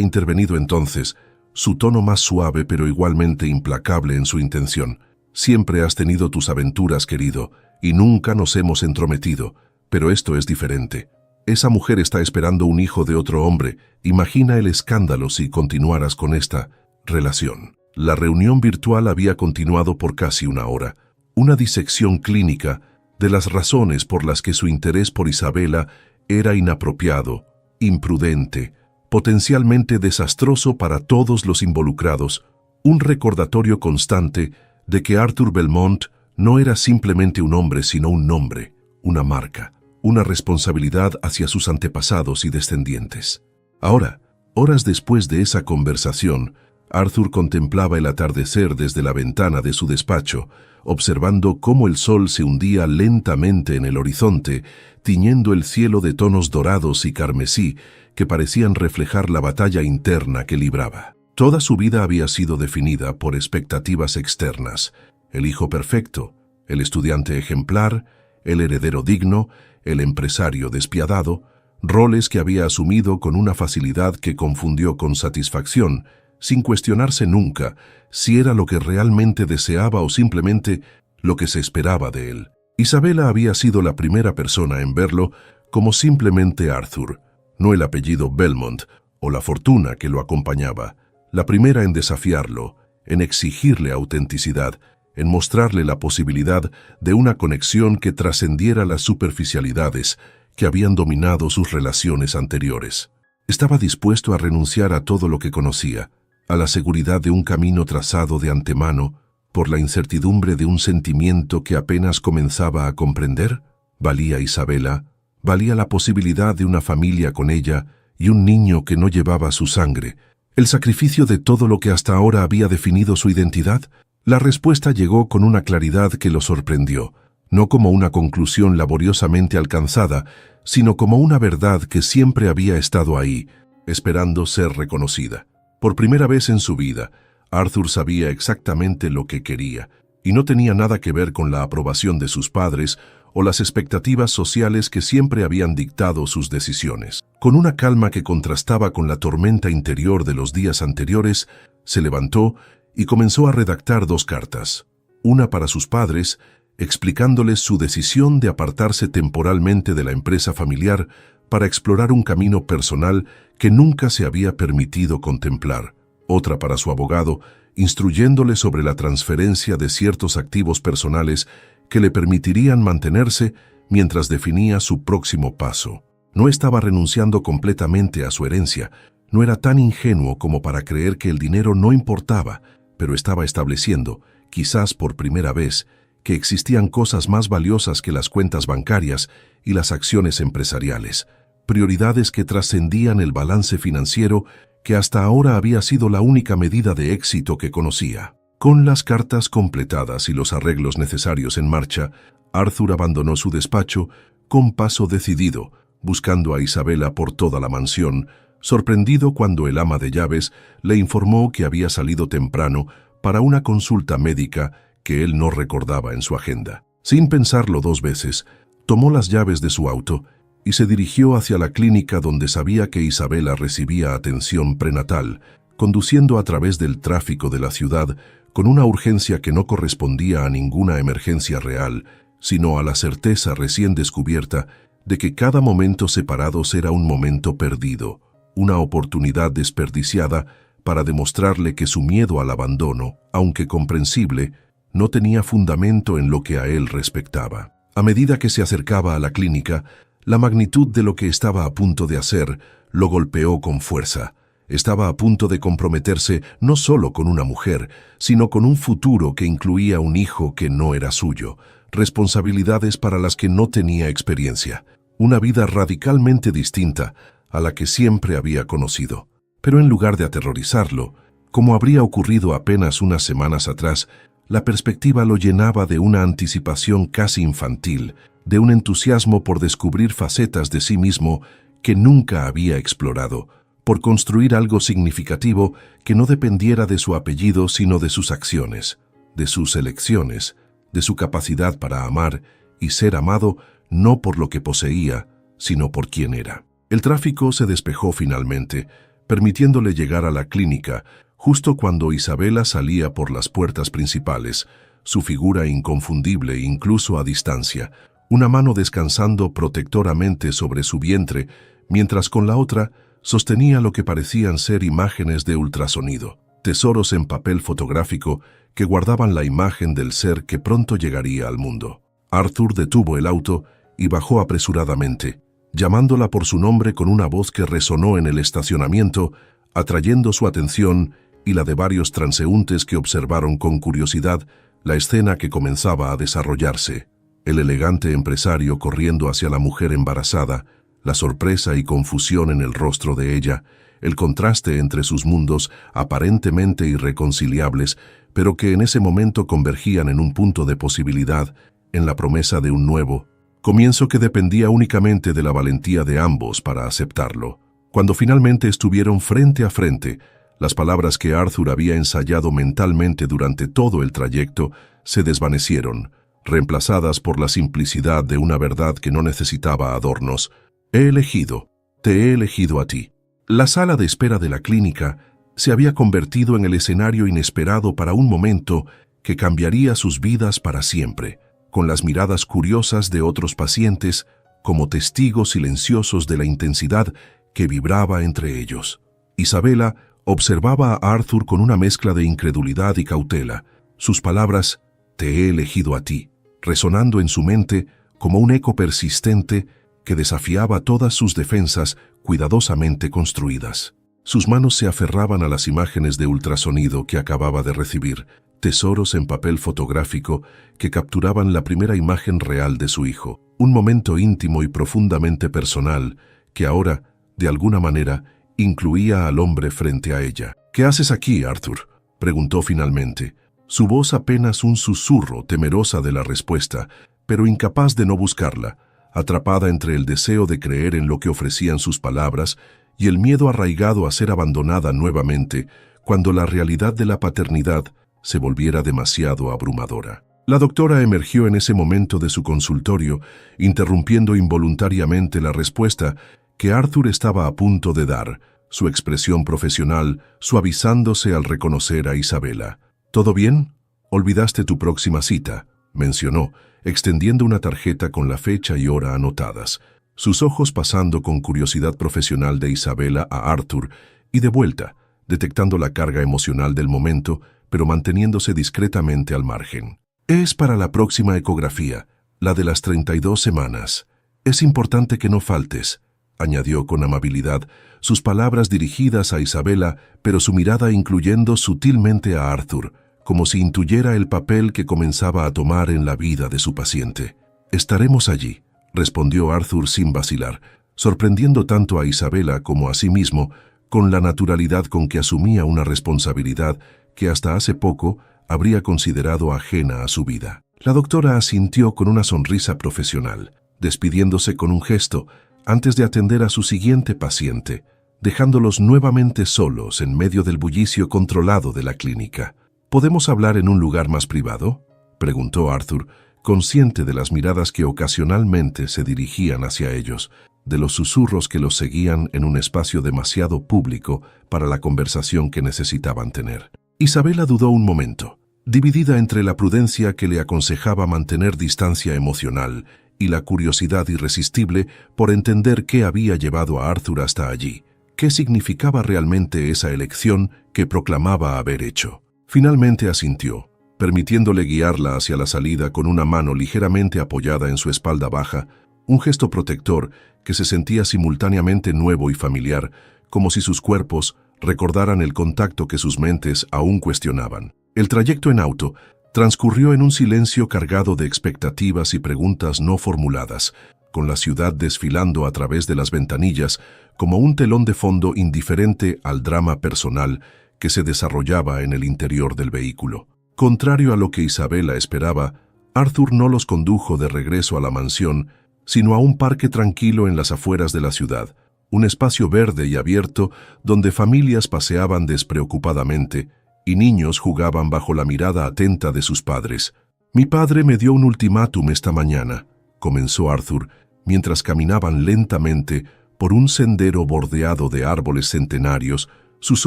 intervenido entonces, su tono más suave pero igualmente implacable en su intención. Siempre has tenido tus aventuras, querido, y nunca nos hemos entrometido, pero esto es diferente. Esa mujer está esperando un hijo de otro hombre. Imagina el escándalo si continuaras con esta relación. La reunión virtual había continuado por casi una hora. Una disección clínica de las razones por las que su interés por Isabela era inapropiado, imprudente, potencialmente desastroso para todos los involucrados, un recordatorio constante de que Arthur Belmont no era simplemente un hombre sino un nombre, una marca, una responsabilidad hacia sus antepasados y descendientes. Ahora, horas después de esa conversación, Arthur contemplaba el atardecer desde la ventana de su despacho, observando cómo el sol se hundía lentamente en el horizonte, tiñendo el cielo de tonos dorados y carmesí que parecían reflejar la batalla interna que libraba. Toda su vida había sido definida por expectativas externas: el hijo perfecto, el estudiante ejemplar, el heredero digno, el empresario despiadado, roles que había asumido con una facilidad que confundió con satisfacción, sin cuestionarse nunca si era lo que realmente deseaba o simplemente lo que se esperaba de él. Isabela había sido la primera persona en verlo como simplemente Arthur, no el apellido Belmont o la fortuna que lo acompañaba, la primera en desafiarlo, en exigirle autenticidad, en mostrarle la posibilidad de una conexión que trascendiera las superficialidades que habían dominado sus relaciones anteriores. Estaba dispuesto a renunciar a todo lo que conocía, a la seguridad de un camino trazado de antemano, por la incertidumbre de un sentimiento que apenas comenzaba a comprender. ¿Valía Isabela? ¿Valía la posibilidad de una familia con ella y un niño que no llevaba su sangre? ¿El sacrificio de todo lo que hasta ahora había definido su identidad? La respuesta llegó con una claridad que lo sorprendió, no como una conclusión laboriosamente alcanzada, sino como una verdad que siempre había estado ahí, esperando ser reconocida. Por primera vez en su vida, Arthur sabía exactamente lo que quería, y no tenía nada que ver con la aprobación de sus padres o las expectativas sociales que siempre habían dictado sus decisiones. Con una calma que contrastaba con la tormenta interior de los días anteriores, se levantó y comenzó a redactar 2 cartas, una para sus padres, explicándoles su decisión de apartarse temporalmente de la empresa familiar para explorar un camino personal que nunca se había permitido contemplar, otra para su abogado, instruyéndole sobre la transferencia de ciertos activos personales que le permitirían mantenerse mientras definía su próximo paso. No estaba renunciando completamente a su herencia, no era tan ingenuo como para creer que el dinero no importaba, pero estaba estableciendo, quizás por primera vez, que existían cosas más valiosas que las cuentas bancarias y las acciones empresariales, prioridades que trascendían el balance financiero que hasta ahora había sido la única medida de éxito que conocía. Con las cartas completadas y los arreglos necesarios en marcha, Arthur abandonó su despacho con paso decidido, buscando a Isabela por toda la mansión, sorprendido cuando el ama de llaves le informó que había salido temprano para una consulta médica que él no recordaba en su agenda. Sin pensarlo 2 veces, tomó las llaves de su auto y se dirigió hacia la clínica donde sabía que Isabela recibía atención prenatal, conduciendo a través del tráfico de la ciudad con una urgencia que no correspondía a ninguna emergencia real, sino a la certeza recién descubierta de que cada momento separados era un momento perdido, una oportunidad desperdiciada para demostrarle que su miedo al abandono, aunque comprensible, no tenía fundamento en lo que a él respectaba. A medida que se acercaba a la clínica, la magnitud de lo que estaba a punto de hacer lo golpeó con fuerza. Estaba a punto de comprometerse no solo con una mujer, sino con un futuro que incluía un hijo que no era suyo, responsabilidades para las que no tenía experiencia, una vida radicalmente distinta a la que siempre había conocido. Pero en lugar de aterrorizarlo, Como habría ocurrido apenas unas semanas atrás, la perspectiva lo llenaba de una anticipación casi infantil, de un entusiasmo por descubrir facetas de sí mismo que nunca había explorado, por construir algo significativo que no dependiera de su apellido sino de sus acciones, de sus elecciones, de su capacidad para amar y ser amado no por lo que poseía, sino por quién era. El tráfico se despejó finalmente, permitiéndole llegar a la clínica, justo cuando Isabela salía por las puertas principales, su figura inconfundible incluso a distancia, una mano descansando protectoramente sobre su vientre, mientras con la otra sostenía lo que parecían ser imágenes de ultrasonido, tesoros en papel fotográfico que guardaban la imagen del ser que pronto llegaría al mundo. Arthur detuvo el auto y bajó apresuradamente, llamándola por su nombre con una voz que resonó en el estacionamiento, atrayendo su atención y la de varios transeúntes que observaron con curiosidad la escena que comenzaba a desarrollarse. El elegante empresario corriendo hacia la mujer embarazada, la sorpresa y confusión en el rostro de ella, el contraste entre sus mundos aparentemente irreconciliables, pero que en ese momento convergían en un punto de posibilidad, en la promesa de un nuevo comienzo que dependía únicamente de la valentía de ambos para aceptarlo. Cuando finalmente estuvieron frente a frente, las palabras que Arthur había ensayado mentalmente durante todo el trayecto se desvanecieron, reemplazadas por la simplicidad de una verdad que no necesitaba adornos. Te he elegido a ti. La sala de espera de la clínica se había convertido en el escenario inesperado para un momento que cambiaría sus vidas para siempre, con las miradas curiosas de otros pacientes como testigos silenciosos de la intensidad que vibraba entre ellos. Isabela observaba a Arthur con una mezcla de incredulidad y cautela, sus palabras «te he elegido a ti», resonando en su mente como un eco persistente que desafiaba todas sus defensas cuidadosamente construidas. Sus manos se aferraban a las imágenes de ultrasonido que acababa de recibir, tesoros en papel fotográfico que capturaban la primera imagen real de su hijo, un momento íntimo y profundamente personal que ahora, de alguna manera, incluía al hombre frente a ella. «¿Qué haces aquí, Arthur?», preguntó finalmente, su voz apenas un susurro, temerosa de la respuesta, pero incapaz de no buscarla, atrapada entre el deseo de creer en lo que ofrecían sus palabras y el miedo arraigado a ser abandonada nuevamente cuando la realidad de la paternidad se volviera demasiado abrumadora. La doctora emergió en ese momento de su consultorio, interrumpiendo involuntariamente la respuesta que Arthur estaba a punto de dar, su expresión profesional suavizándose al reconocer a Isabela. «¿Todo bien? Olvidaste tu próxima cita», mencionó, extendiendo una tarjeta con la fecha y hora anotadas, sus ojos pasando con curiosidad profesional de Isabela a Arthur y de vuelta, detectando la carga emocional del momento, pero manteniéndose discretamente al margen. «Es para la próxima ecografía, la de las 32 semanas. Es importante que no faltes», añadió con amabilidad, sus palabras dirigidas a Isabela, pero su mirada incluyendo sutilmente a Arthur, como si intuyera el papel que comenzaba a tomar en la vida de su paciente. «Estaremos allí», respondió Arthur sin vacilar, sorprendiendo tanto a Isabela como a sí mismo con la naturalidad con que asumía una responsabilidad que hasta hace poco habría considerado ajena a su vida. La doctora asintió con una sonrisa profesional, despidiéndose con un gesto antes de atender a su siguiente paciente, dejándolos nuevamente solos en medio del bullicio controlado de la clínica. «¿Podemos hablar en un lugar más privado?», preguntó Arthur, consciente de las miradas que ocasionalmente se dirigían hacia ellos, de los susurros que los seguían en un espacio demasiado público para la conversación que necesitaban tener. Isabela dudó un momento, dividida entre la prudencia que le aconsejaba mantener distancia emocional y la curiosidad irresistible por entender qué había llevado a Arthur hasta allí, qué significaba realmente esa elección que proclamaba haber hecho. Finalmente asintió, permitiéndole guiarla hacia la salida con una mano ligeramente apoyada en su espalda baja, un gesto protector que se sentía simultáneamente nuevo y familiar, como si sus cuerpos recordaran el contacto que sus mentes aún cuestionaban. El trayecto en auto transcurrió en un silencio cargado de expectativas y preguntas no formuladas, con la ciudad desfilando a través de las ventanillas como un telón de fondo indiferente al drama personal que se desarrollaba en el interior del vehículo. Contrario a lo que Isabela esperaba, Arthur no los condujo de regreso a la mansión, sino a un parque tranquilo en las afueras de la ciudad, un espacio verde y abierto donde familias paseaban despreocupadamente y niños jugaban bajo la mirada atenta de sus padres. «Mi padre me dio un ultimátum esta mañana», comenzó Arthur, mientras caminaban lentamente por un sendero bordeado de árboles centenarios, sus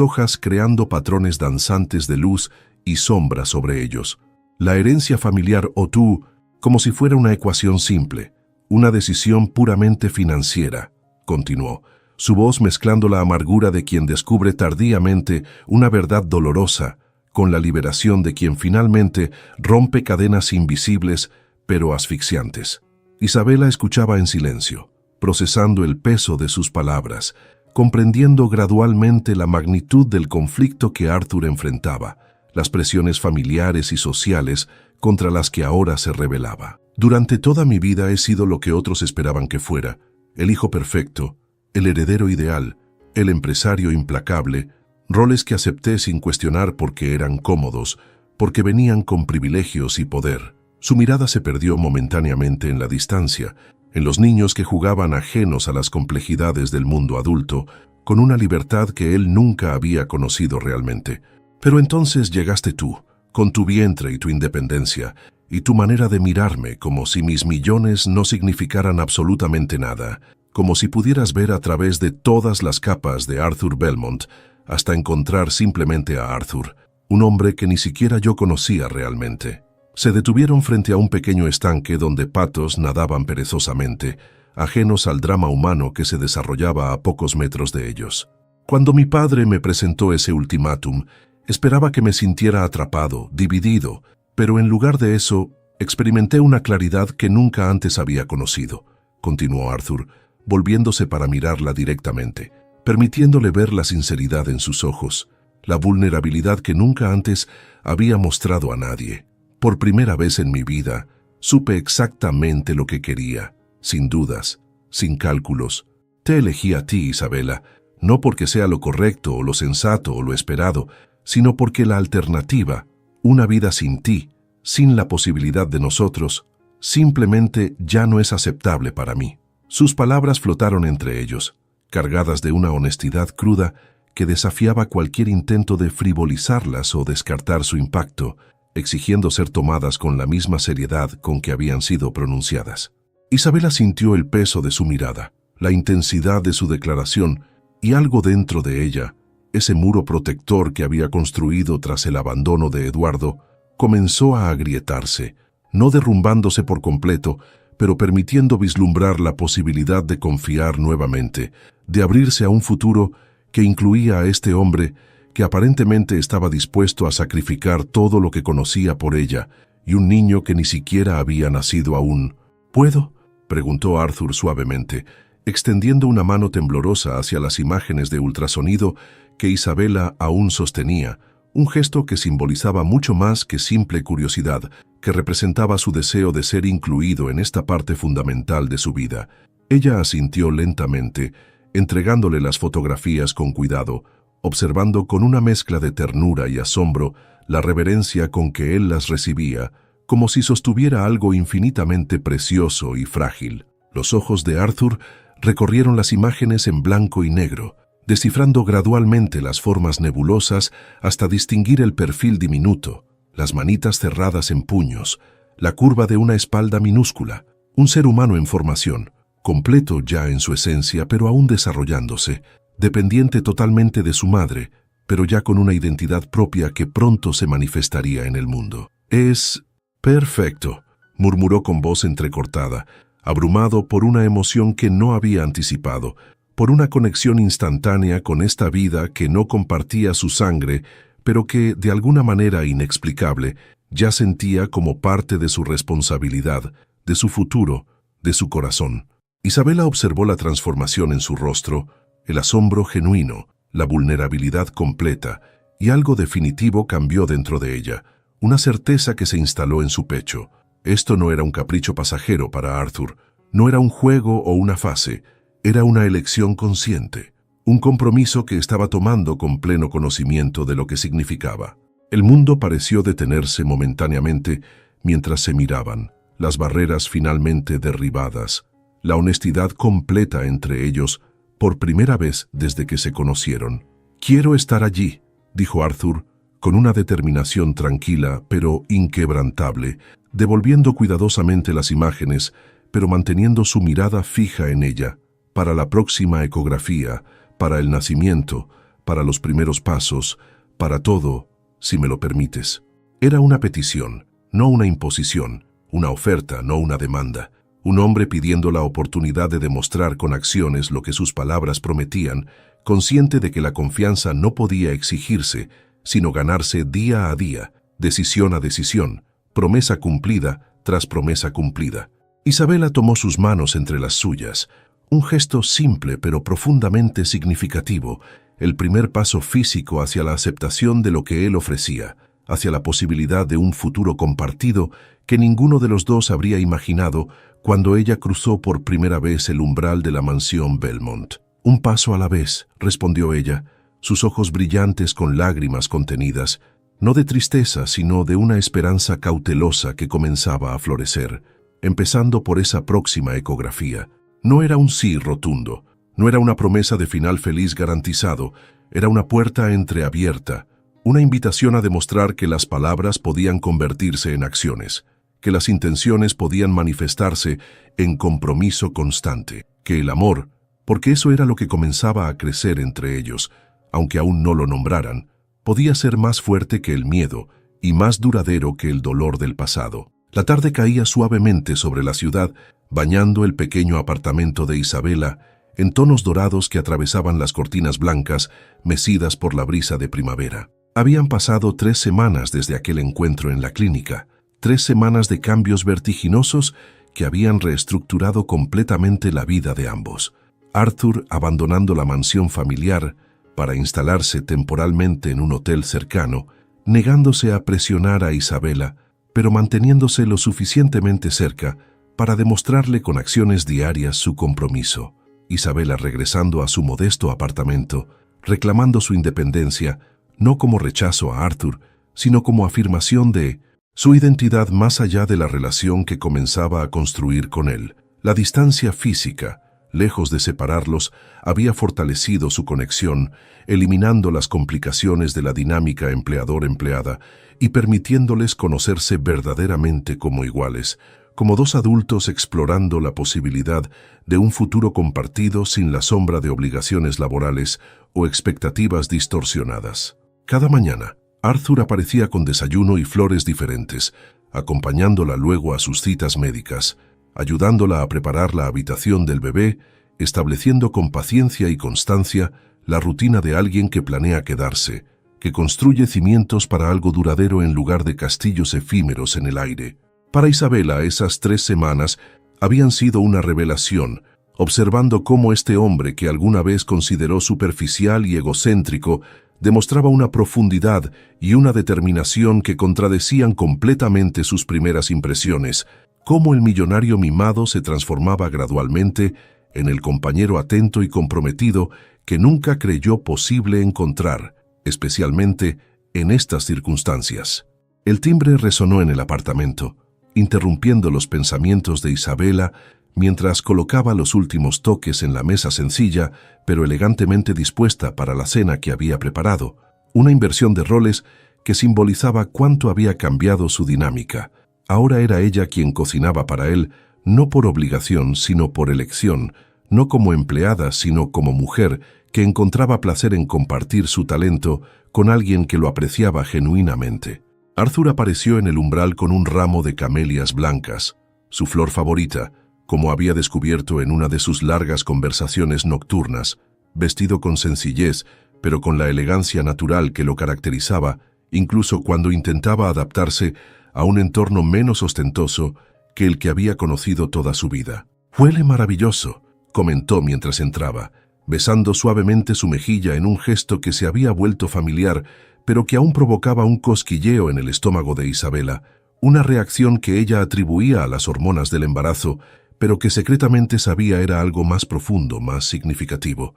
hojas creando patrones danzantes de luz y sombra sobre ellos. La herencia familiar Otoo, como si fuera una ecuación simple, una decisión puramente financiera, continuó, su voz mezclando la amargura de quien descubre tardíamente una verdad dolorosa con la liberación de quien finalmente rompe cadenas invisibles pero asfixiantes. Isabela escuchaba en silencio, procesando el peso de sus palabras, comprendiendo gradualmente la magnitud del conflicto que Arthur enfrentaba, las presiones familiares y sociales contra las que ahora se rebelaba. «Durante toda mi vida he sido lo que otros esperaban que fuera, el hijo perfecto, el heredero ideal, el empresario implacable, roles que acepté sin cuestionar porque eran cómodos, porque venían con privilegios y poder». Su mirada se perdió momentáneamente en la distancia, en los niños que jugaban ajenos a las complejidades del mundo adulto, con una libertad que él nunca había conocido realmente. «Pero entonces llegaste tú, con tu vientre y tu independencia, y tu manera de mirarme como si mis millones no significaran absolutamente nada, como si pudieras ver a través de todas las capas de Arthur Belmont, hasta encontrar simplemente a Arthur, un hombre que ni siquiera yo conocía realmente». Se detuvieron frente a un pequeño estanque donde patos nadaban perezosamente, ajenos al drama humano que se desarrollaba a pocos metros de ellos. Cuando mi padre me presentó ese ultimátum, esperaba que me sintiera atrapado, dividido, pero en lugar de eso, experimenté una claridad que nunca antes había conocido, continuó Arthur, volviéndose para mirarla directamente, permitiéndole ver la sinceridad en sus ojos, la vulnerabilidad que nunca antes había mostrado a nadie. Por primera vez en mi vida, supe exactamente lo que quería, sin dudas, sin cálculos. Te elegí a ti, Isabela, no porque sea lo correcto o lo sensato o lo esperado, sino porque la alternativa, una vida sin ti, sin la posibilidad de nosotros, simplemente ya no es aceptable para mí. Sus palabras flotaron entre ellos, cargadas de una honestidad cruda que desafiaba cualquier intento de frivolizarlas o descartar su impacto, exigiendo ser tomadas con la misma seriedad con que habían sido pronunciadas. Isabela sintió el peso de su mirada, la intensidad de su declaración y algo dentro de ella, ese muro protector que había construido tras el abandono de Eduardo, comenzó a agrietarse, no derrumbándose por completo, pero permitiendo vislumbrar la posibilidad de confiar nuevamente, de abrirse a un futuro que incluía a este hombre que aparentemente estaba dispuesto a sacrificar todo lo que conocía por ella, y un niño que ni siquiera había nacido aún. «¿Puedo?», preguntó Arthur suavemente, extendiendo una mano temblorosa hacia las imágenes de ultrasonido que Isabela aún sostenía, un gesto que simbolizaba mucho más que simple curiosidad, que representaba su deseo de ser incluido en esta parte fundamental de su vida. Ella asintió lentamente, entregándole las fotografías con cuidado, observando con una mezcla de ternura y asombro la reverencia con que él las recibía, como si sostuviera algo infinitamente precioso y frágil. Los ojos de Arthur recorrieron las imágenes en blanco y negro, descifrando gradualmente las formas nebulosas hasta distinguir el perfil diminuto, las manitas cerradas en puños, la curva de una espalda minúscula, un ser humano en formación, completo ya en su esencia pero aún desarrollándose, dependiente totalmente de su madre, pero ya con una identidad propia que pronto se manifestaría en el mundo. «Es perfecto», murmuró con voz entrecortada, abrumado por una emoción que no había anticipado, por una conexión instantánea con esta vida que no compartía su sangre, pero que, de alguna manera inexplicable, ya sentía como parte de su responsabilidad, de su futuro, de su corazón. Isabela observó la transformación en su rostro, el asombro genuino, la vulnerabilidad completa, y algo definitivo cambió dentro de ella, una certeza que se instaló en su pecho. Esto no era un capricho pasajero para Arthur, no era un juego o una fase, era una elección consciente, un compromiso que estaba tomando con pleno conocimiento de lo que significaba. El mundo pareció detenerse momentáneamente mientras se miraban, las barreras finalmente derribadas, la honestidad completa entre ellos por primera vez desde que se conocieron. «Quiero estar allí», dijo Arthur, con una determinación tranquila pero inquebrantable, devolviendo cuidadosamente las imágenes, pero manteniendo su mirada fija en ella, para la próxima ecografía, para el nacimiento, para los primeros pasos, para todo, si me lo permites. Era una petición, no una imposición, una oferta, no una demanda. Un hombre pidiendo la oportunidad de demostrar con acciones lo que sus palabras prometían, consciente de que la confianza no podía exigirse, sino ganarse día a día, decisión a decisión, promesa cumplida tras promesa cumplida. Isabela tomó sus manos entre las suyas, un gesto simple pero profundamente significativo, el primer paso físico hacia la aceptación de lo que él ofrecía, hacia la posibilidad de un futuro compartido que ninguno de los dos habría imaginado cuando ella cruzó por primera vez el umbral de la mansión Belmont. «Un paso a la vez», respondió ella, sus ojos brillantes con lágrimas contenidas, no de tristeza, sino de una esperanza cautelosa que comenzaba a florecer, empezando por esa próxima ecografía. No era un sí rotundo, no era una promesa de final feliz garantizado, era una puerta entreabierta, una invitación a demostrar que las palabras podían convertirse en acciones, que las intenciones podían manifestarse en compromiso constante, que el amor, porque eso era lo que comenzaba a crecer entre ellos, aunque aún no lo nombraran, podía ser más fuerte que el miedo y más duradero que el dolor del pasado. La tarde caía suavemente sobre la ciudad, bañando el pequeño apartamento de Isabela en tonos dorados que atravesaban las cortinas blancas mecidas por la brisa de primavera. Habían pasado 3 semanas desde aquel encuentro en la clínica, 3 semanas de cambios vertiginosos que habían reestructurado completamente la vida de ambos. Arthur abandonando la mansión familiar para instalarse temporalmente en un hotel cercano, negándose a presionar a Isabela, pero manteniéndose lo suficientemente cerca para demostrarle con acciones diarias su compromiso. Isabela regresando a su modesto apartamento, reclamando su independencia, no como rechazo a Arthur, sino como afirmación de su identidad más allá de la relación que comenzaba a construir con él. La distancia física, lejos de separarlos, había fortalecido su conexión, eliminando las complicaciones de la dinámica empleador-empleada y permitiéndoles conocerse verdaderamente como iguales, como dos adultos explorando la posibilidad de un futuro compartido sin la sombra de obligaciones laborales o expectativas distorsionadas. Cada mañana, Arthur aparecía con desayuno y flores diferentes, acompañándola luego a sus citas médicas, ayudándola a preparar la habitación del bebé, estableciendo con paciencia y constancia la rutina de alguien que planea quedarse, que construye cimientos para algo duradero en lugar de castillos efímeros en el aire. Para Isabela, esas 3 semanas habían sido una revelación, observando cómo este hombre que alguna vez consideró superficial y egocéntrico demostraba una profundidad y una determinación que contradecían completamente sus primeras impresiones, cómo el millonario mimado se transformaba gradualmente en el compañero atento y comprometido que nunca creyó posible encontrar, especialmente en estas circunstancias. El timbre resonó en el apartamento, interrumpiendo los pensamientos de Isabela mientras colocaba los últimos toques en la mesa sencilla, pero elegantemente dispuesta para la cena que había preparado, una inversión de roles que simbolizaba cuánto había cambiado su dinámica. Ahora era ella quien cocinaba para él, no por obligación, sino por elección, no como empleada, sino como mujer que encontraba placer en compartir su talento con alguien que lo apreciaba genuinamente. Arthur apareció en el umbral con un ramo de camelias blancas, su flor favorita, como había descubierto en una de sus largas conversaciones nocturnas, vestido con sencillez, pero con la elegancia natural que lo caracterizaba, incluso cuando intentaba adaptarse a un entorno menos ostentoso que el que había conocido toda su vida. «Huele maravilloso», comentó mientras entraba, besando suavemente su mejilla en un gesto que se había vuelto familiar, pero que aún provocaba un cosquilleo en el estómago de Isabela, una reacción que ella atribuía a las hormonas del embarazo, pero que secretamente sabía era algo más profundo, más significativo.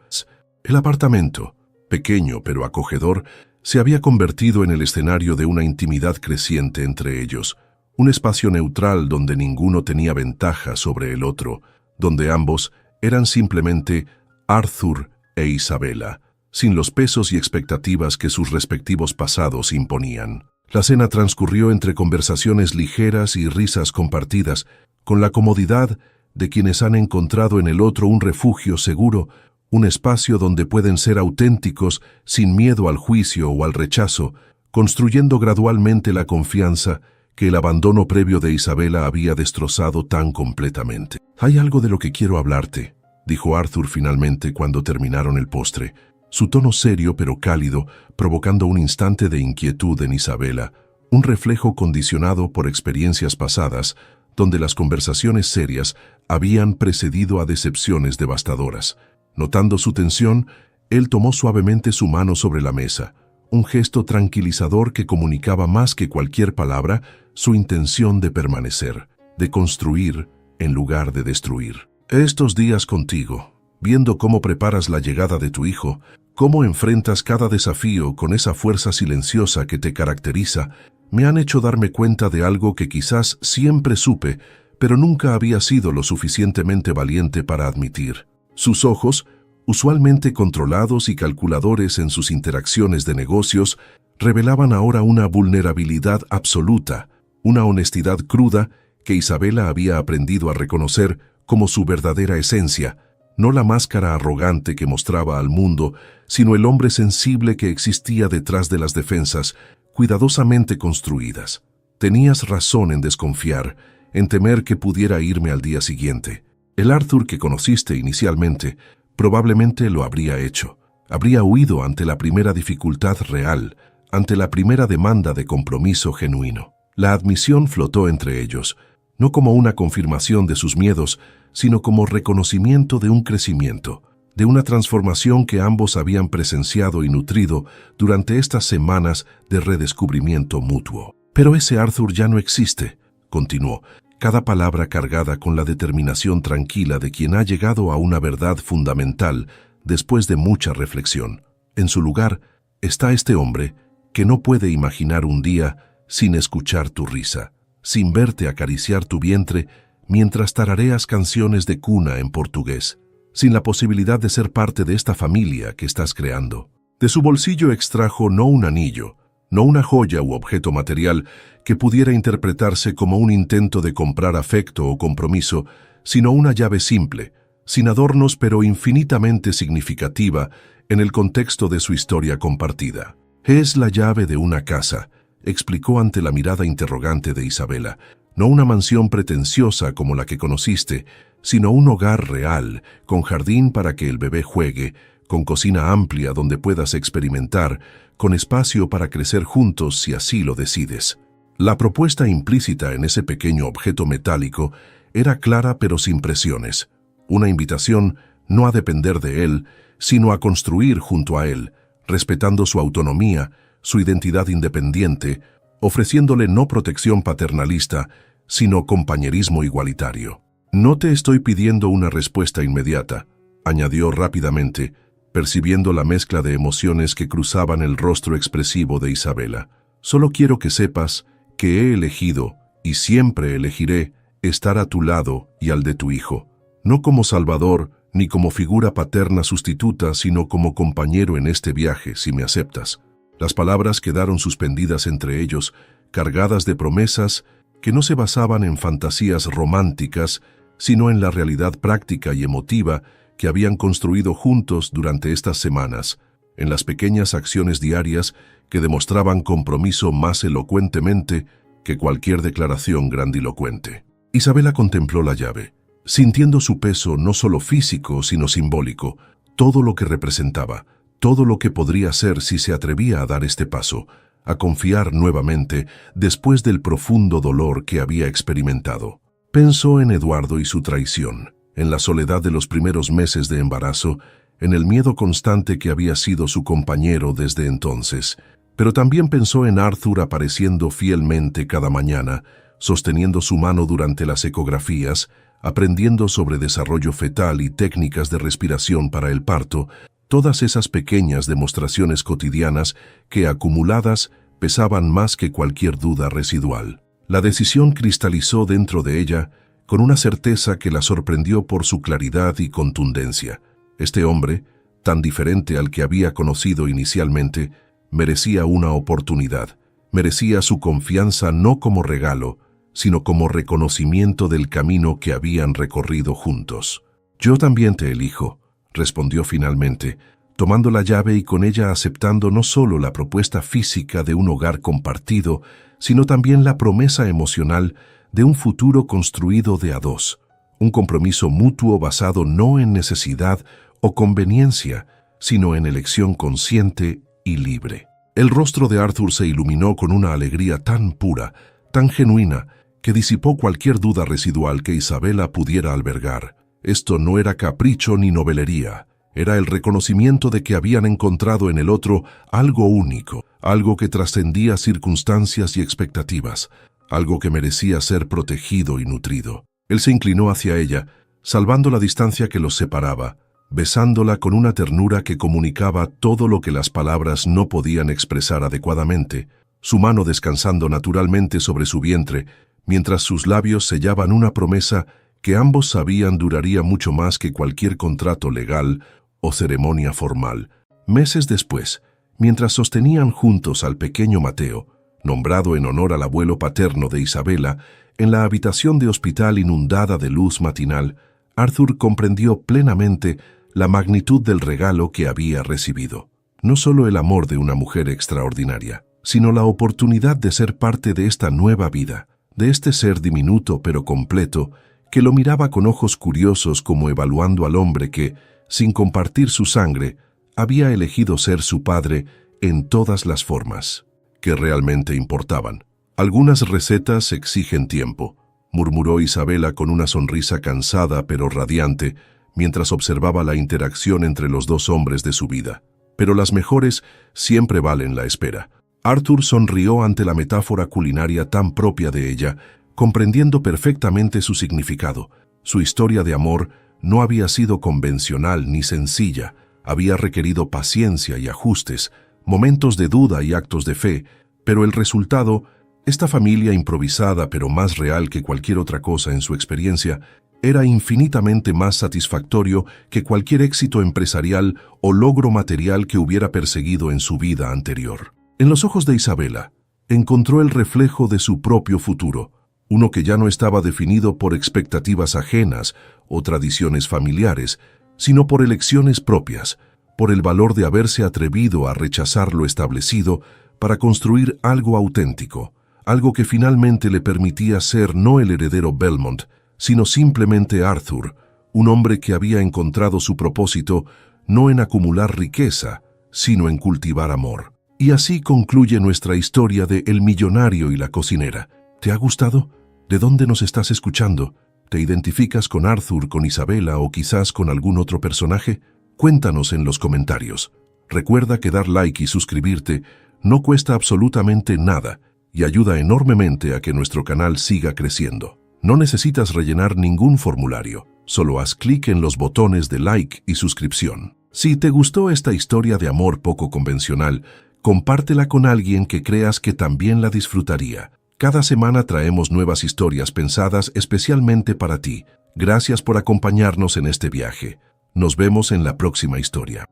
El apartamento, pequeño pero acogedor, se había convertido en el escenario de una intimidad creciente entre ellos, un espacio neutral donde ninguno tenía ventaja sobre el otro, donde ambos eran simplemente Arthur e Isabela, sin los pesos y expectativas que sus respectivos pasados imponían. La cena transcurrió entre conversaciones ligeras y risas compartidas, con la comodidad de quienes han encontrado en el otro un refugio seguro, un espacio donde pueden ser auténticos sin miedo al juicio o al rechazo, construyendo gradualmente la confianza que el abandono previo de Isabela había destrozado tan completamente. «Hay algo de lo que quiero hablarte», dijo Arthur finalmente cuando terminaron el postre, su tono serio pero cálido, provocando un instante de inquietud en Isabela, un reflejo condicionado por experiencias pasadas, donde las conversaciones serias habían precedido a decepciones devastadoras. Notando su tensión, él tomó suavemente su mano sobre la mesa, un gesto tranquilizador que comunicaba más que cualquier palabra su intención de permanecer, de construir en lugar de destruir. «Estos días contigo, viendo cómo preparas la llegada de tu hijo, cómo enfrentas cada desafío con esa fuerza silenciosa que te caracteriza, me han hecho darme cuenta de algo que quizás siempre supe, pero nunca había sido lo suficientemente valiente para admitir». Sus ojos, usualmente controlados y calculadores en sus interacciones de negocios, revelaban ahora una vulnerabilidad absoluta, una honestidad cruda que Isabela había aprendido a reconocer como su verdadera esencia, no la máscara arrogante que mostraba al mundo, sino el hombre sensible que existía detrás de las defensas, cuidadosamente construidas. «Tenías razón en desconfiar, en temer que pudiera irme al día siguiente. El Arthur que conociste inicialmente probablemente lo habría hecho. Habría huido ante la primera dificultad real, ante la primera demanda de compromiso genuino». La admisión flotó entre ellos, no como una confirmación de sus miedos, sino como reconocimiento de un crecimiento, de una transformación que ambos habían presenciado y nutrido durante estas semanas de redescubrimiento mutuo. «Pero ese Arthur ya no existe», continuó, cada palabra cargada con la determinación tranquila de quien ha llegado a una verdad fundamental después de mucha reflexión. «En su lugar está este hombre que no puede imaginar un día sin escuchar tu risa, sin verte acariciar tu vientre mientras tarareas canciones de cuna en portugués, sin la posibilidad de ser parte de esta familia que estás creando». De su bolsillo extrajo no un anillo, no una joya u objeto material que pudiera interpretarse como un intento de comprar afecto o compromiso, sino una llave simple, sin adornos pero infinitamente significativa en el contexto de su historia compartida. «Es la llave de una casa», explicó ante la mirada interrogante de Isabela, «no una mansión pretenciosa como la que conociste, sino un hogar real, con jardín para que el bebé juegue, con cocina amplia donde puedas experimentar, con espacio para crecer juntos si así lo decides». La propuesta implícita en ese pequeño objeto metálico era clara pero sin presiones, una invitación no a depender de él, sino a construir junto a él, respetando su autonomía, su identidad independiente, ofreciéndole no protección paternalista, sino compañerismo igualitario. «No te estoy pidiendo una respuesta inmediata», añadió rápidamente, percibiendo la mezcla de emociones que cruzaban el rostro expresivo de Isabela. «Solo quiero que sepas que he elegido, y siempre elegiré, estar a tu lado y al de tu hijo, no como salvador ni como figura paterna sustituta, sino como compañero en este viaje, si me aceptas». Las palabras quedaron suspendidas entre ellos, cargadas de promesas que no se basaban en fantasías románticas, sino en la realidad práctica y emotiva que habían construido juntos durante estas semanas, en las pequeñas acciones diarias que demostraban compromiso más elocuentemente que cualquier declaración grandilocuente. Isabela contempló la llave, sintiendo su peso no solo físico, sino simbólico, todo lo que representaba, todo lo que podría ser si se atrevía a dar este paso, a confiar nuevamente después del profundo dolor que había experimentado. Pensó en Eduardo y su traición, en la soledad de los primeros meses de embarazo, en el miedo constante que había sido su compañero desde entonces, pero también pensó en Arthur apareciendo fielmente cada mañana, sosteniendo su mano durante las ecografías, aprendiendo sobre desarrollo fetal y técnicas de respiración para el parto, Todas esas pequeñas demostraciones cotidianas que, acumuladas, pesaban más que cualquier duda residual. La decisión cristalizó dentro de ella con una certeza que la sorprendió por su claridad y contundencia. Este hombre, tan diferente al que había conocido inicialmente, merecía una oportunidad. Merecía su confianza no como regalo, sino como reconocimiento del camino que habían recorrido juntos. «Yo también te elijo», respondió finalmente, tomando la llave y con ella aceptando no solo la propuesta física de un hogar compartido, sino también la promesa emocional de un futuro construido de a dos, un compromiso mutuo basado no en necesidad o conveniencia, sino en elección consciente y libre. El rostro de Arthur se iluminó con una alegría tan pura, tan genuina, que disipó cualquier duda residual que Isabela pudiera albergar. Esto no era capricho ni novelería, era el reconocimiento de que habían encontrado en el otro algo único, algo que trascendía circunstancias y expectativas, algo que merecía ser protegido y nutrido. Él se inclinó hacia ella, salvando la distancia que los separaba, besándola con una ternura que comunicaba todo lo que las palabras no podían expresar adecuadamente, su mano descansando naturalmente sobre su vientre, mientras sus labios sellaban una promesa que ambos sabían duraría mucho más que cualquier contrato legal o ceremonia formal. Meses después, mientras sostenían juntos al pequeño Mateo, nombrado en honor al abuelo paterno de Isabela, en la habitación de hospital inundada de luz matinal, Arthur comprendió plenamente la magnitud del regalo que había recibido. No solo el amor de una mujer extraordinaria, sino la oportunidad de ser parte de esta nueva vida, de este ser diminuto pero completo, que lo miraba con ojos curiosos como evaluando al hombre que, sin compartir su sangre, había elegido ser su padre en todas las formas que realmente importaban. «Algunas recetas exigen tiempo», murmuró Isabela con una sonrisa cansada pero radiante, mientras observaba la interacción entre los dos hombres de su vida. «Pero las mejores siempre valen la espera». Arthur sonrió ante la metáfora culinaria tan propia de ella, comprendiendo perfectamente su significado. Su historia de amor no había sido convencional ni sencilla, había requerido paciencia y ajustes, momentos de duda y actos de fe, pero el resultado, esta familia improvisada pero más real que cualquier otra cosa en su experiencia, era infinitamente más satisfactorio que cualquier éxito empresarial o logro material que hubiera perseguido en su vida anterior. En los ojos de Isabela, encontró el reflejo de su propio futuro, uno que ya no estaba definido por expectativas ajenas o tradiciones familiares, sino por elecciones propias, por el valor de haberse atrevido a rechazar lo establecido para construir algo auténtico, algo que finalmente le permitía ser no el heredero Belmont, sino simplemente Arthur, un hombre que había encontrado su propósito no en acumular riqueza, sino en cultivar amor. Y así concluye nuestra historia de El millonario y la cocinera. ¿Te ha gustado? ¿De dónde nos estás escuchando? ¿Te identificas con Arthur, con Isabela o quizás con algún otro personaje? Cuéntanos en los comentarios. Recuerda que dar like y suscribirte no cuesta absolutamente nada y ayuda enormemente a que nuestro canal siga creciendo. No necesitas rellenar ningún formulario, solo haz clic en los botones de like y suscripción. Si te gustó esta historia de amor poco convencional, compártela con alguien que creas que también la disfrutaría. Cada semana traemos nuevas historias pensadas especialmente para ti. Gracias por acompañarnos en este viaje. Nos vemos en la próxima historia.